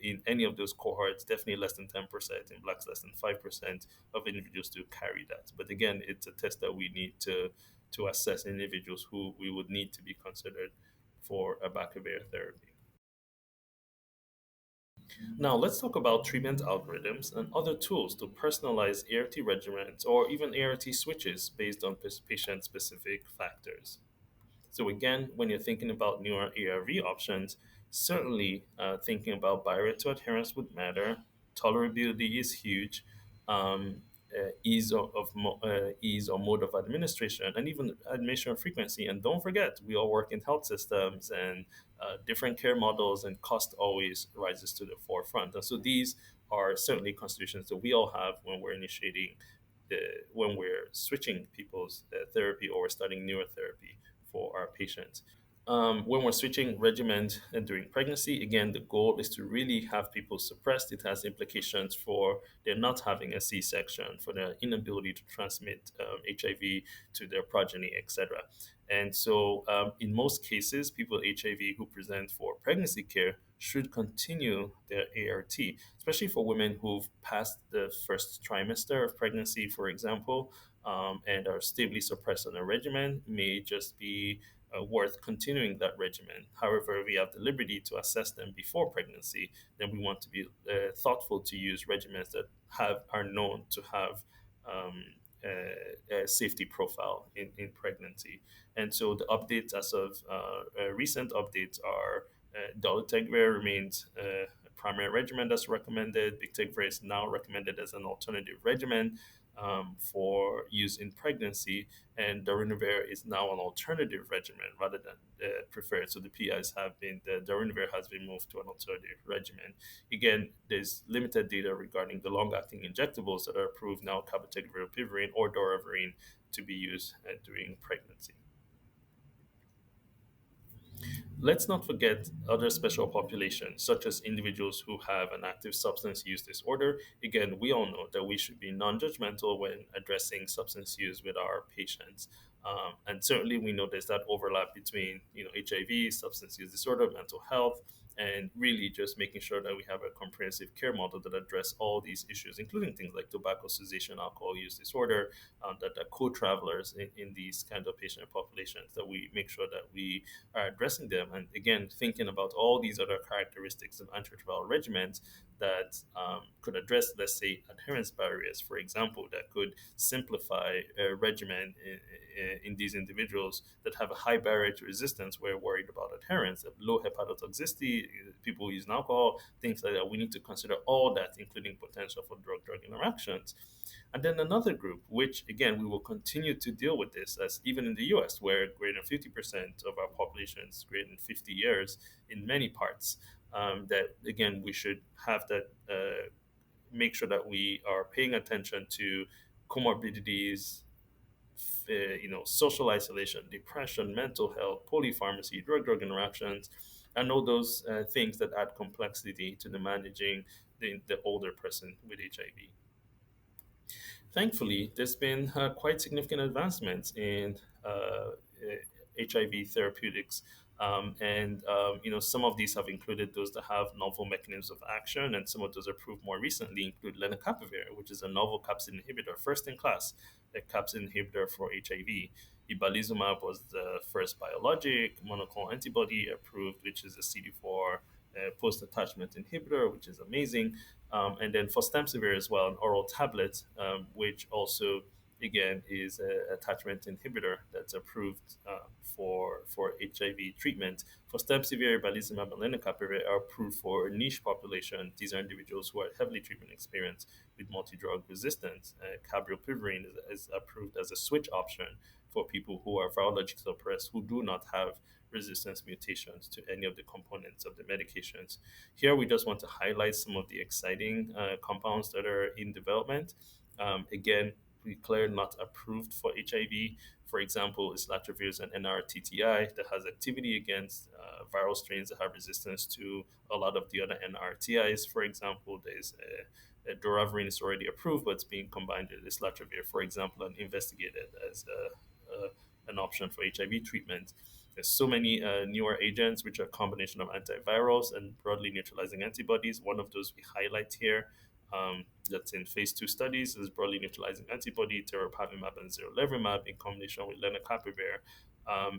Speaker 2: in any of those cohorts, definitely less than 10%, in blacks less than 5% of individuals do carry that. But again, it's a test that we need to assess individuals who we would need to be considered for abacavir therapy. Now, let's talk about treatment algorithms and other tools to personalize ART regimens or even ART switches based on patient specific factors. So, again, when you're thinking about newer ARV options, certainly thinking about barrier to adherence would matter. Tolerability is huge. Um, ease or mode of administration, and even administration frequency. And don't forget, we all work in health systems, and different care models and cost always rises to the forefront. And so these are certainly considerations that we all have when we're initiating when we're switching people's therapy or we're starting newer therapy for our patients. When we're switching regimens during pregnancy, again, the goal is to really have people suppressed. It has implications for their not having a C-section, for their inability to transmit HIV to their progeny, etc. And so, in most cases, people with HIV who present for pregnancy care should continue their ART, especially for women who've passed the first trimester of pregnancy, for example, and are stably suppressed on a regimen, may just be worth continuing that regimen. However, we have the liberty to assess them before pregnancy. Then we want to be thoughtful to use regimens that are known to have a safety profile in pregnancy. And so the updates as of recent updates are dolutegravir remains primary regimen that's recommended. Bictegravir is now recommended as an alternative regimen for use in pregnancy, and darunavir is now an alternative regimen rather than preferred. So the PIs have been the darunavir has been moved to an alternative regimen. Again, there's limited data regarding the long-acting injectables that are approved now, cabotegravir, pivirine, or doravirine, to be used during pregnancy. Let's not forget other special populations, such as individuals who have an active substance use disorder. Again, we all know that we should be non judgmental when addressing substance use with our patients. And certainly, we know there's that overlap between HIV, substance use disorder, mental health, and really just making sure that we have a comprehensive care model that address all these issues, including things like tobacco cessation, alcohol use disorder, that are co-travelers in these kind of patient populations, that we make sure that we are addressing them. And again, thinking about all these other characteristics of antiretroviral regimens that could address, let's say, adherence barriers, for example, that could simplify a regimen in these individuals that have a high barrier to resistance. We're worried about adherence, low hepatotoxicity, people using alcohol, things like that. We need to consider all that, including potential for drug-drug interactions. And then another group, which again, we will continue to deal with this, as even in the US, where greater than 50% of our population is greater than 50 years in many parts, that again, we should have that, make sure that we are paying attention to comorbidities, social isolation, depression, mental health, polypharmacy, drug-drug interactions, and all those things that add complexity to the managing the older person with HIV. Thankfully, there's been quite significant advancements in HIV therapeutics, and some of these have included those that have novel mechanisms of action, and some of those approved more recently include lenacapavir, which is a novel capsid inhibitor, first in class, a capsid inhibitor for HIV. Ibalizumab was the first biologic monoclonal antibody approved, which is a CD4 post-attachment inhibitor, which is amazing. And then for fostemsavir as well, an oral tablet, which also again is an attachment inhibitor that's approved for HIV treatment. For fostemsavir, balizumab, and lenacapavir are approved for a niche population. These are individuals who are heavily treatment experienced with multi-drug resistance. Cabriopivirine is approved as a switch option for people who are virologically suppressed who do not have resistance mutations to any of the components of the medications. Here, we just want to highlight some of the exciting compounds that are in development. Again, declared not approved for HIV. For example, islatravir is an NRTTI that has activity against viral strains that have resistance to a lot of the other NRTIs. For example, there's a doravirine is already approved, but it's being combined with islatravir, for example, and investigated as an option for HIV treatment. There's so many newer agents, which are a combination of antivirals and broadly neutralizing antibodies. One of those we highlight here, that's in phase 2 studies, is broadly neutralizing antibody, teripavilimab and zirlevirumab in combination with lenacapavir.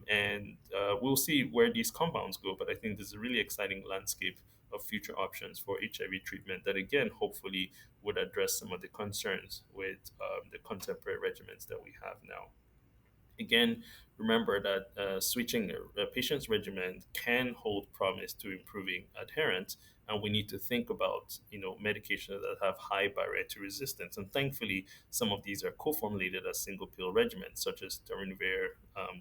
Speaker 2: And we'll see where these compounds go, but I think there's a really exciting landscape of future options for HIV treatment that, again, hopefully would address some of the concerns with the contemporary regimens that we have now. Again, remember that switching a patient's regimen can hold promise to improving adherence, and we need to think about medications that have high barrier to resistance. And thankfully, some of these are co-formulated as single pill regimens, such as darunavir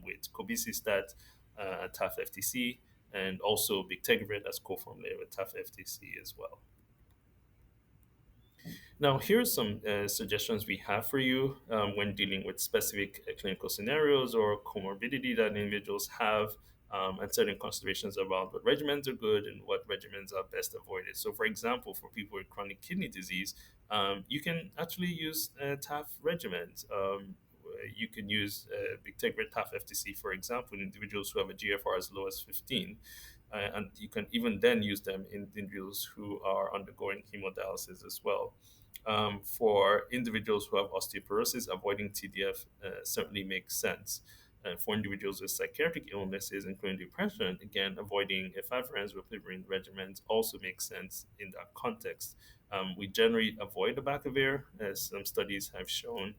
Speaker 2: with cobicistat, TAF-FTC, and also bictegravir that's co-formulated with TAF-FTC as well. Now, here's some suggestions we have for you when dealing with specific clinical scenarios or comorbidity that individuals have, and certain considerations about what regimens are good and what regimens are best avoided. So, for example, for people with chronic kidney disease, you can actually use TAF regimens. You can use bictegravir TAF-FTC, for example, in individuals who have a GFR as low as 15. And you can even then use them in individuals who are undergoing hemodialysis as well. For individuals who have osteoporosis, avoiding TDF certainly makes sense. For individuals with psychiatric illnesses, including depression, again, avoiding efavirenz or pivirine regimens also makes sense in that context. We generally avoid abacavir, as some studies have shown,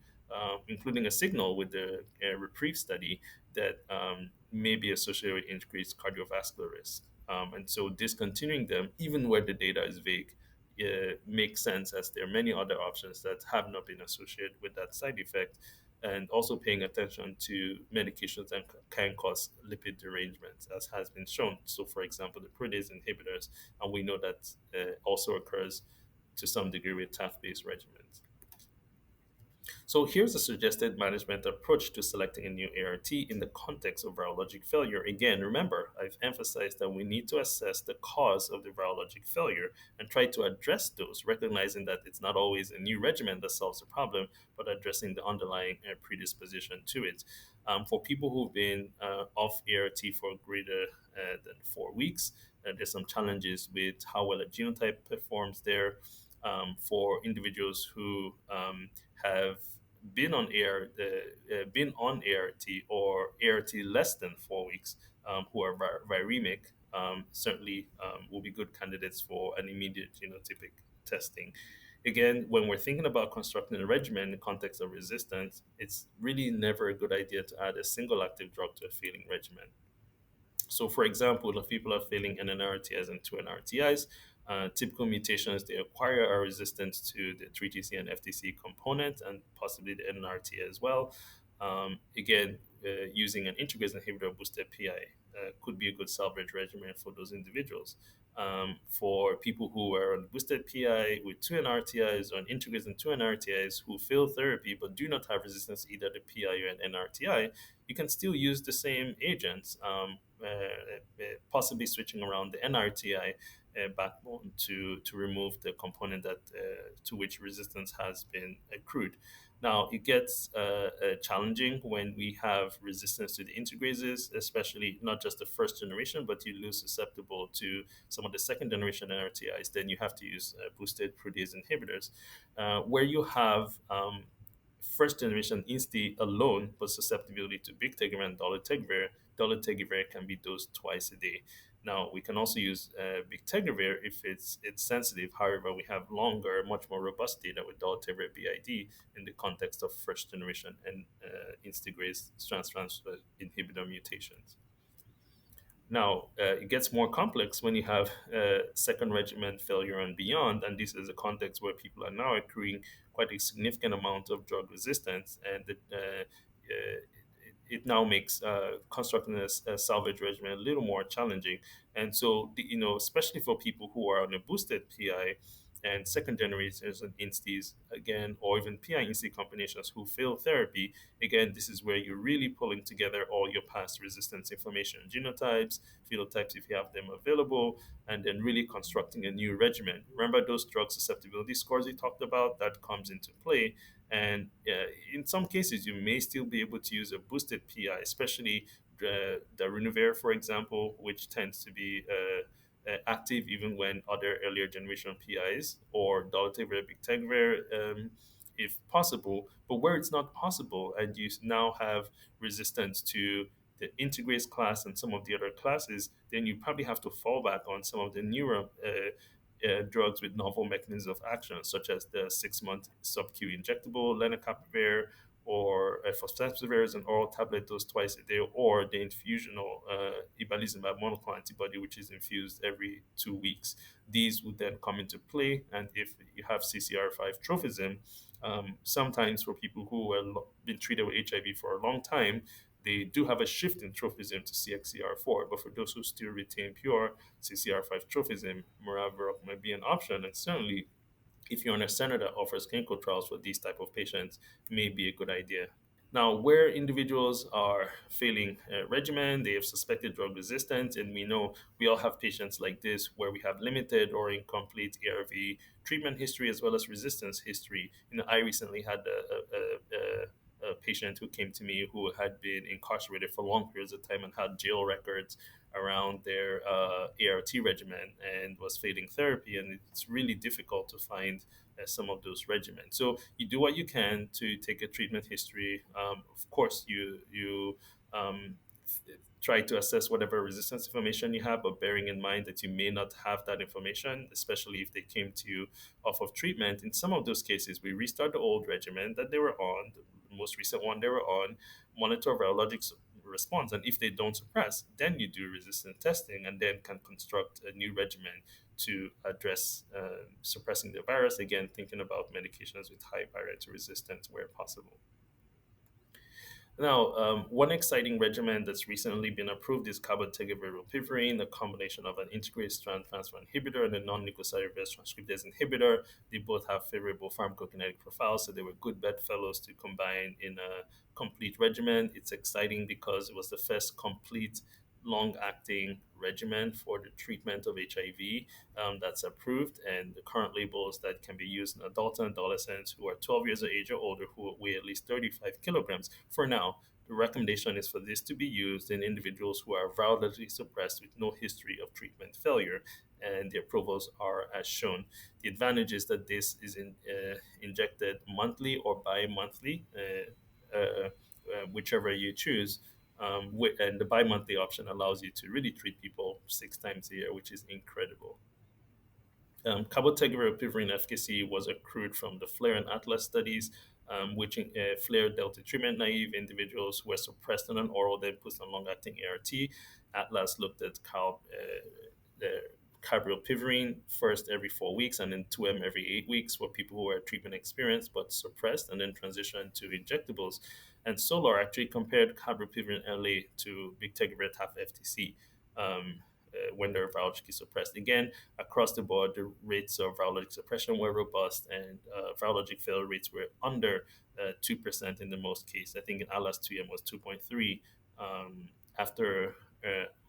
Speaker 2: including a signal with the REPRIEVE study that may be associated with increased cardiovascular risk. And so discontinuing them, even where the data is vague, makes sense, as there are many other options that have not been associated with that side effect, and also paying attention to medications that can cause lipid derangements, as has been shown. So, for example, the protease inhibitors, and we know that also occurs to some degree with TAF-based regimens. So here's a suggested management approach to selecting a new ART in the context of virologic failure. Again, remember, I've emphasized that we need to assess the cause of the virologic failure and try to address those, recognizing that it's not always a new regimen that solves the problem, but addressing the underlying predisposition to it. For people who've been off ART for greater than 4 weeks, there's some challenges with how well a genotype performs there. For individuals who have been on been on ART or ART less than 4 weeks, who are viremic, certainly will be good candidates for an immediate genotypic testing. Again, when we're thinking about constructing a regimen in the context of resistance, it's really never a good idea to add a single active drug to a failing regimen. So, for example, if people are failing NNRTIs and two NRTIs, typical mutations they acquire are resistant to the 3TC and FTC component and possibly the NNRT as well. Again, using an integrase inhibitor boosted PI could be a good salvage regimen for those individuals. For people who are on boosted PI with two NRTIs or an integrase and two NRTIs who fail therapy but do not have resistance to either the PI or an NRTI, you can still use the same agents, possibly switching around the NRTI backbone to remove the component that to which resistance has been accrued. Now, it gets challenging when we have resistance to the integrases, especially not just the first generation, but you lose susceptible to some of the second generation NRTIs. Then you have to use boosted protease inhibitors, where you have first generation INSTI alone, but susceptibility to bictegravir and dolutegravir. Dolutegravir can be dosed twice a day. Now, we can also use bictegravir if it's sensitive. However, we have longer, much more robust data with dolutegravir BID in the context of first generation and integrase trans inhibitor mutations. Now, it gets more complex when you have second regimen failure and beyond, and this is a context where people are now accruing quite a significant amount of drug resistance, and it now makes constructing a salvage regimen a little more challenging. And so, especially for people who are on a boosted PI and second generations and INSTIs, again, or even PI INSTI combinations who fail therapy, again, this is where you're really pulling together all your past resistance information, genotypes, phenotypes if you have them available, and then really constructing a new regimen. Remember those drug susceptibility scores we talked about? That comes into play. And in some cases, you may still be able to use a boosted PI, especially the Runavir, for example, which tends to be active even when other earlier generation PIs, or dolutegravir, bictegravir, if possible. But where it's not possible, and you now have resistance to the integrase class and some of the other classes, then you probably have to fall back on some of the newer drugs with novel mechanisms of action, such as the 6-month sub-Q injectable lenacapavir, or fostemsavir is an oral tablet dosed twice a day, or the infusional ibalizumab monoclonal antibody, which is infused every 2 weeks. These would then come into play, and if you have CCR5 trophism, sometimes for people who have been treated with HIV for a long time, they do have a shift in trophism to CXCR4, but for those who still retain pure CCR5 trophism, Moravirok might be an option, and certainly if you're on a center that offers clinical trials for these type of patients, may be a good idea. Now, where individuals are failing a regimen, they have suspected drug resistance, and we know we all have patients like this where we have limited or incomplete ARV treatment history as well as resistance history. I recently had a patient who came to me who had been incarcerated for long periods of time and had jail records around their ART regimen and was failing therapy, and it's really difficult to find some of those regimens. So you do what you can to take a treatment history. Of course, you try to assess whatever resistance information you have, but bearing in mind that you may not have that information, especially if they came to you off of treatment. In some of those cases, we restart the old regimen that they were on, the most recent one they were on, monitor virologic response. And if they don't suppress, then you do resistant testing and then can construct a new regimen to address suppressing the virus. Again, thinking about medications with high barrier to resistance where possible. Now, one exciting regimen that's recently been approved is cabotegravir-rilpivirine, a combination of an integrated strand transfer inhibitor and a non-nucleoside reverse transcriptase inhibitor. They both have favorable pharmacokinetic profiles, so they were good bedfellows to combine in a complete regimen. It's exciting because it was the first complete long-acting regimen for the treatment of HIV that's approved, and the current labels that can be used in adults and adolescents who are 12 years of age or older who weigh at least 35 kilograms. For now, the recommendation is for this to be used in individuals who are virologically suppressed with no history of treatment failure, and the approvals are as shown. The advantage is that this is injected monthly or bi-monthly, whichever you choose. And the bi-monthly option allows you to really treat people 6 times a year, which is incredible. Cabotegravir efficacy was accrued from the FLAIR and ATLAS studies, which FLAIR dealt with treatment-naive individuals who were suppressed on an oral, then put on long-acting ART. ATLAS looked at cabotegravir first every 4 weeks and then 2M every 8 weeks for people who were treatment experienced but suppressed, and then transitioned to injectables. And SOLAR actually compared cabotegravir LA to bictegravir TAF FTC. When they're virologically suppressed. Again, across the board, the rates of virologic suppression were robust, and virologic failure rates were under 2% in the most cases. I think in ALAS 2M was 2.3 after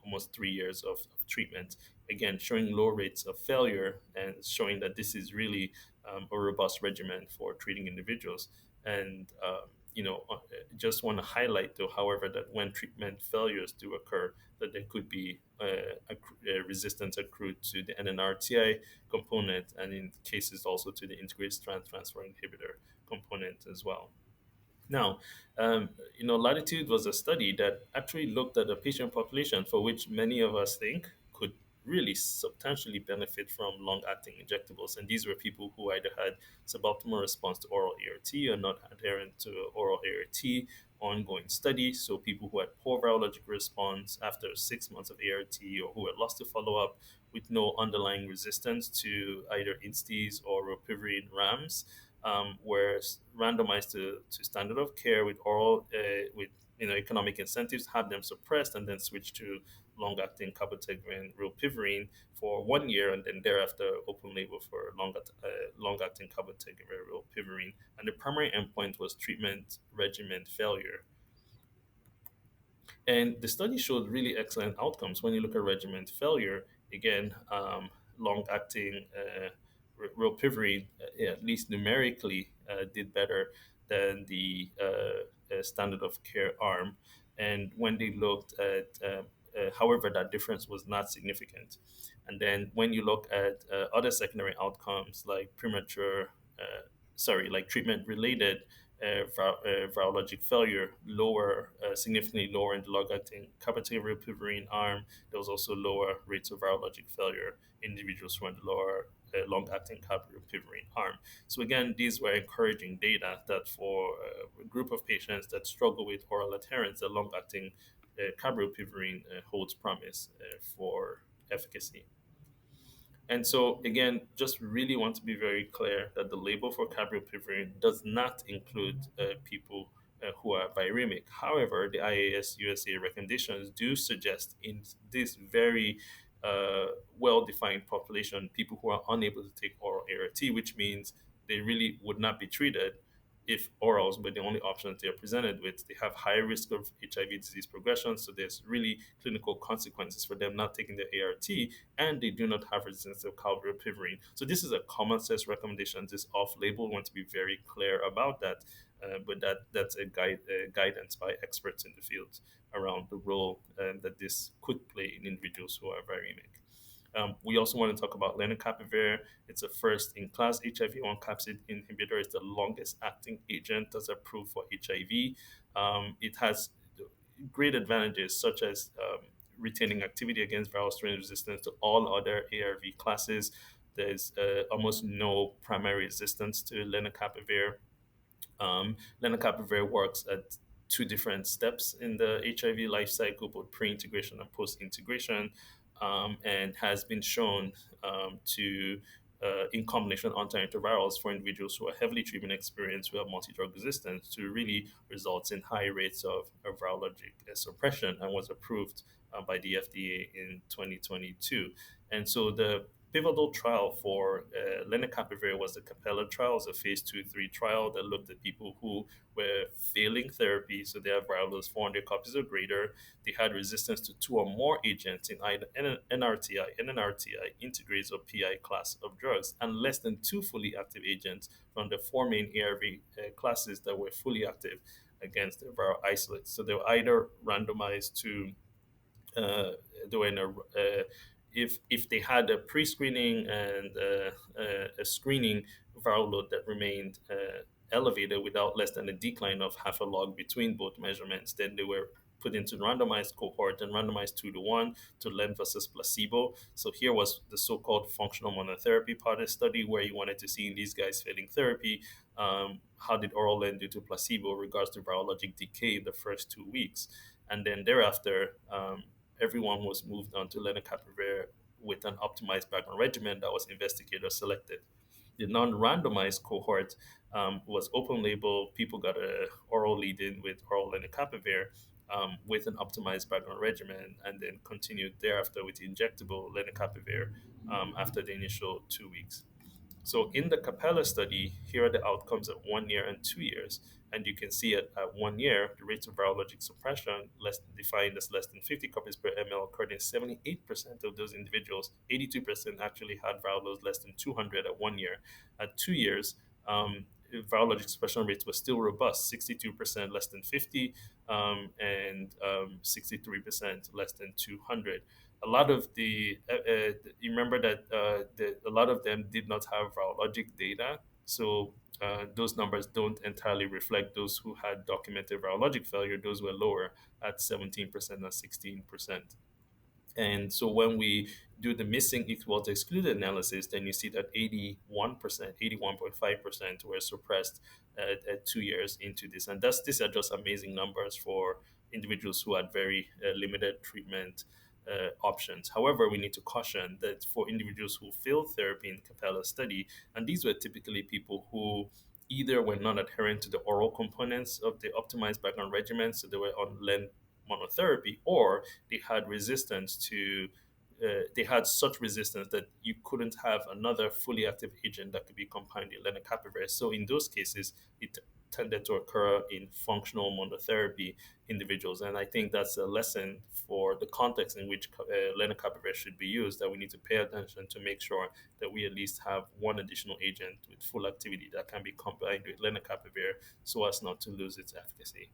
Speaker 2: almost 3 years of treatment. Again, showing low rates of failure and showing that this is really a robust regimen for treating individuals. And just want to highlight, though, however, that when treatment failures do occur, that there could be resistance accrued to the NNRTI component, and in cases also to the integrated strand transfer inhibitor component as well. Now, Latitude was a study that actually looked at a patient population for which many of us think could really substantially benefit from long-acting injectables. And these were people who either had suboptimal response to oral ART or not adherent to oral ART, ongoing study. So people who had poor virologic response after 6 months of ART, or who had lost to follow-up with no underlying resistance to either INSTIs or rilpivirine RAMs, were randomized to standard of care with oral with economic incentives, had them suppressed, and then switched to long-acting cabotegravir rilpivirine for 1 year, and then thereafter open label for long-acting cabotegravir rilpivirine. And the primary endpoint was treatment regimen failure. And the study showed really excellent outcomes when you look at regimen failure. Again, long-acting rilpivirine, at least numerically, did better than the standard of care arm. And when they looked at, however, that difference was not significant. And then when you look at other secondary outcomes like like treatment-related virologic failure, significantly lower in the long-acting cabotegravir arm. There was also lower rates of virologic failure in individuals who were in the lower long-acting cabotegravir arm. So again, these were encouraging data that for a group of patients that struggle with oral adherence, the long-acting cabotegravir holds promise for efficacy. And so, again, just really want to be very clear that the label for cabotegravir does not include people who are viremic. However, the IAS USA recommendations do suggest in this very well-defined population, people who are unable to take oral ART, which means they really would not be treated if orals were the only options they're presented with. They have high risk of HIV disease progression, so there's really clinical consequences for them not taking the ART, and they do not have resistance to cabotegravir. So this is a common sense recommendation. This off-label, want to be very clear about that, but that's a guidance by experts in the field around the role that this could play in individuals who are viremic. We also want to talk about lenacapavir. It's a first-in-class HIV-1 capsid inhibitor. It's the longest-acting agent that's approved for HIV. It has great advantages, such as retaining activity against viral strain resistance to all other ARV classes. There's almost no primary resistance to lenacapavir. Lenacapavir works at two different steps in the HIV life cycle, both pre-integration and post-integration, and has been shown to, in combination with antiretrovirals for individuals who are heavily treatment experienced who have multi-drug resistance, to really result in high rates of virologic suppression, and was approved by the FDA in 2022. And so the pivotal trial for lenacapavir was the Capella trial. It was a phase 2/3 trial that looked at people who were failing therapy, so they have viral loads 400 copies or greater. They had resistance to two or more agents in either NRTI, NNRTI, integrase, or PI class of drugs, and less than two fully active agents from the four main ARV classes that were fully active against the viral isolates. So they were either randomized to uh, doing if they had a pre-screening and a screening viral load that remained elevated without less than a decline of half a log between both measurements, then they were put into randomized cohort and randomized 2 to 1 to len versus placebo. So here was the so-called functional monotherapy part of the study, where you wanted to see in these guys failing therapy, how did oral len do to placebo in regards to virologic decay in the first 2 weeks. And then thereafter, everyone was moved on to lenacapavir with an optimized background regimen that was investigator selected. The non-randomized cohort was open label. People got a oral lead-in with oral lenacapavir with an optimized background regimen, and then continued thereafter with injectable lenacapavir after the initial 2 weeks. So in the Capella study, here are the outcomes at 1 year and 2 years. And you can see at 1 year, the rates of virologic suppression, less defined as less than 50 copies per ml, occurred in 78% of those individuals. 82% actually had viral loads less than 200 at 1 year. At 2 years, virologic suppression rates were still robust, 62% less than 50, and 63% less than 200. A lot of you remember that a lot of them did not have virologic data, so those numbers don't entirely reflect those who had documented virologic failure. Those were lower at 17% and 16%. And so when we do the missing equal to excluded analysis, then you see that 81%, 81.5% were suppressed at 2 years into this. And these are just amazing numbers for individuals who had very limited treatment options. However, we need to caution that for individuals who failed therapy in Capella's study, and these were typically people who either were non adherent to the oral components of the optimized background regimen, so they were on Len monotherapy, or they had resistance to they had such resistance that you couldn't have another fully active agent that could be combined in lenacapavir. So in those cases, it tended to occur in functional monotherapy individuals, and I think that's a lesson for the context in which lenacapavir should be used. That we need to pay attention to make sure that we at least have one additional agent with full activity that can be combined with lenacapavir, so as not to lose its efficacy.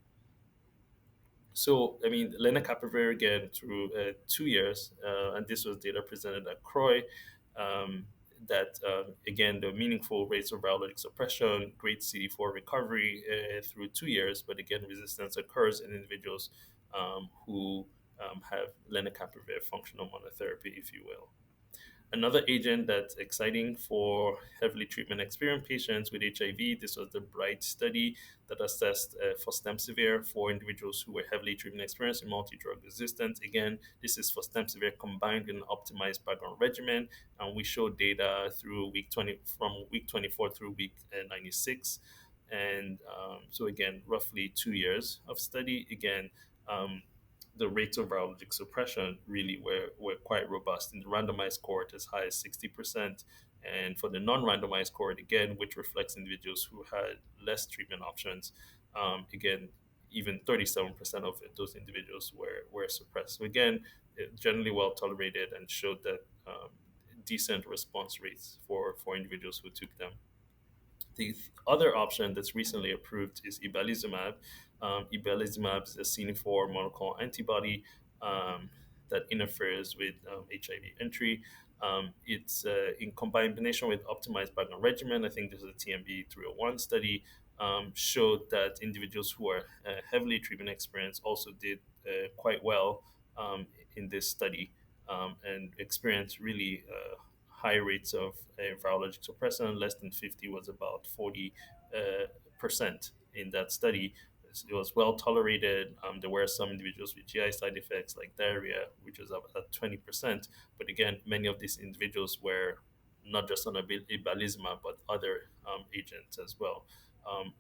Speaker 2: So, I mean, lenacapavir again through 2 years, and this was data presented at CROI, that again, the meaningful rates of virologic suppression, great CD4 recovery through 2 years, but again, resistance occurs in individuals who have lenacapavir functional monotherapy, if you will. Another agent that's exciting for heavily treatment experienced patients with HIV, this was the BRIGHT study that assessed fostemsavir for individuals who were heavily treatment experienced and multi-drug resistant. Again, this is fostemsavir combined in an optimized background regimen, and we showed data through week 20, from week 24 through week 96. And so again, roughly 2 years of study. Again, the rates of virologic suppression really were quite robust in the randomized cohort, as high as 60%. And for the non-randomized cohort, again, which reflects individuals who had less treatment options, again, even 37% of those individuals were suppressed. So again, generally well tolerated, and showed that decent response rates for individuals who took them. The other option that's recently approved is ibalizumab. Ibalizumab is a CD4 monoclonal antibody that interferes with HIV entry. It's in combination with optimized background regimen. I think this is a TMB 301 study. Showed that individuals who are heavily treatment experienced also did quite well in this study, and experienced really high rates of virologic suppression. Less than 50 was about 40% in that study. it was well tolerated. There were some individuals with GI side effects like diarrhea, which was up at 20%. But again, many of these individuals were not just on ibalizumab, but other agents as well. Um,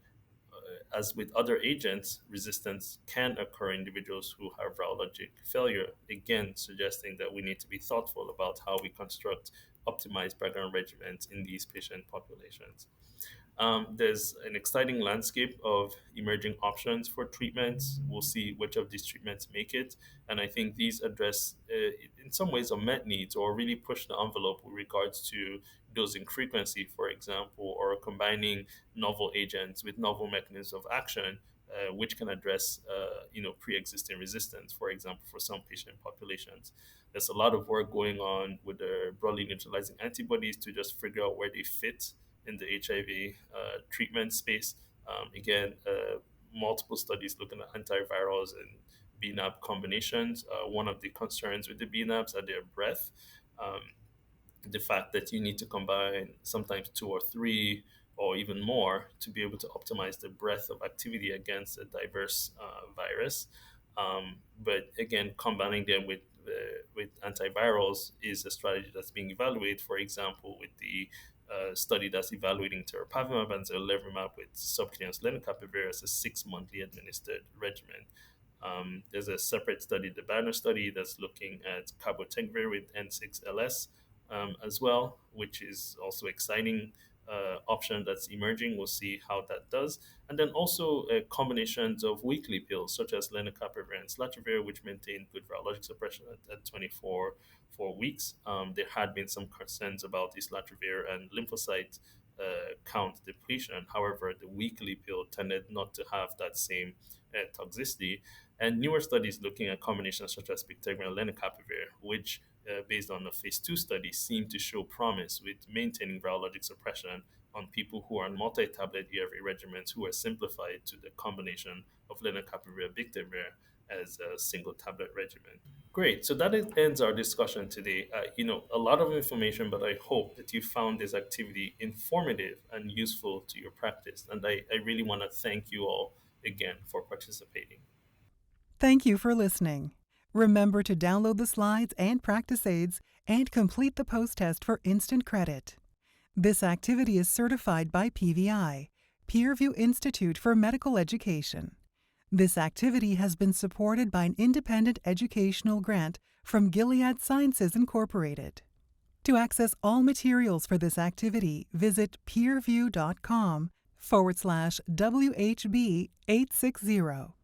Speaker 2: as with other agents, resistance can occur in individuals who have virologic failure, again, suggesting that we need to be thoughtful about how we construct optimized background regimens in these patient populations. There's an exciting landscape of emerging options for treatments. We'll see which of these treatments make it. And I think these address, in some ways, unmet needs or really push the envelope with regards to dosing frequency, for example, or combining novel agents with novel mechanisms of action, which can address, pre-existing resistance, for example, for some patient populations. There's a lot of work going on with the broadly neutralizing antibodies to just figure out where they fit in the HIV treatment space. Again, multiple studies looking at antivirals and BNAB combinations. One of the concerns with the BNABs are their breadth. Um, the fact that you need to combine sometimes two or three or even more to be able to optimize the breadth of activity against a diverse virus. But again, combining them with antivirals is a strategy that's being evaluated. For example, with the study that's evaluating teripavimeab and zerlevimab with subcutaneous lenacapavir as a 6 monthly administered regimen. There's a separate study, the Banner study, that's looking at cabotegravir with N6LS as well, which is also exciting option that's emerging. We'll see how that does. And then also combinations of weekly pills, such as lenacapavir and islatravir, which maintain good virologic suppression at 24 weeks. There had been some concerns about islatravir and lymphocyte count depletion. However, the weekly pill tended not to have that same toxicity. And newer studies looking at combinations such as bictegravir and lenacapavir, which based on a phase 2 study, seem to show promise with maintaining virologic suppression on people who are on multi-tablet ERV regimens who are simplified to the combination of lenacapavir and bictegravir as a single tablet regimen. Great. So that ends our discussion today. A lot of information, but I hope that you found this activity informative and useful to your practice. And I really want to thank you all again for participating.
Speaker 1: Thank you for listening. Remember to download the slides and practice aids and complete the post-test for instant credit. This activity is certified by PVI, PeerView Institute for Medical Education. This activity has been supported by an independent educational grant from Gilead Sciences, Incorporated. To access all materials for this activity, visit peerview.com/WHB860.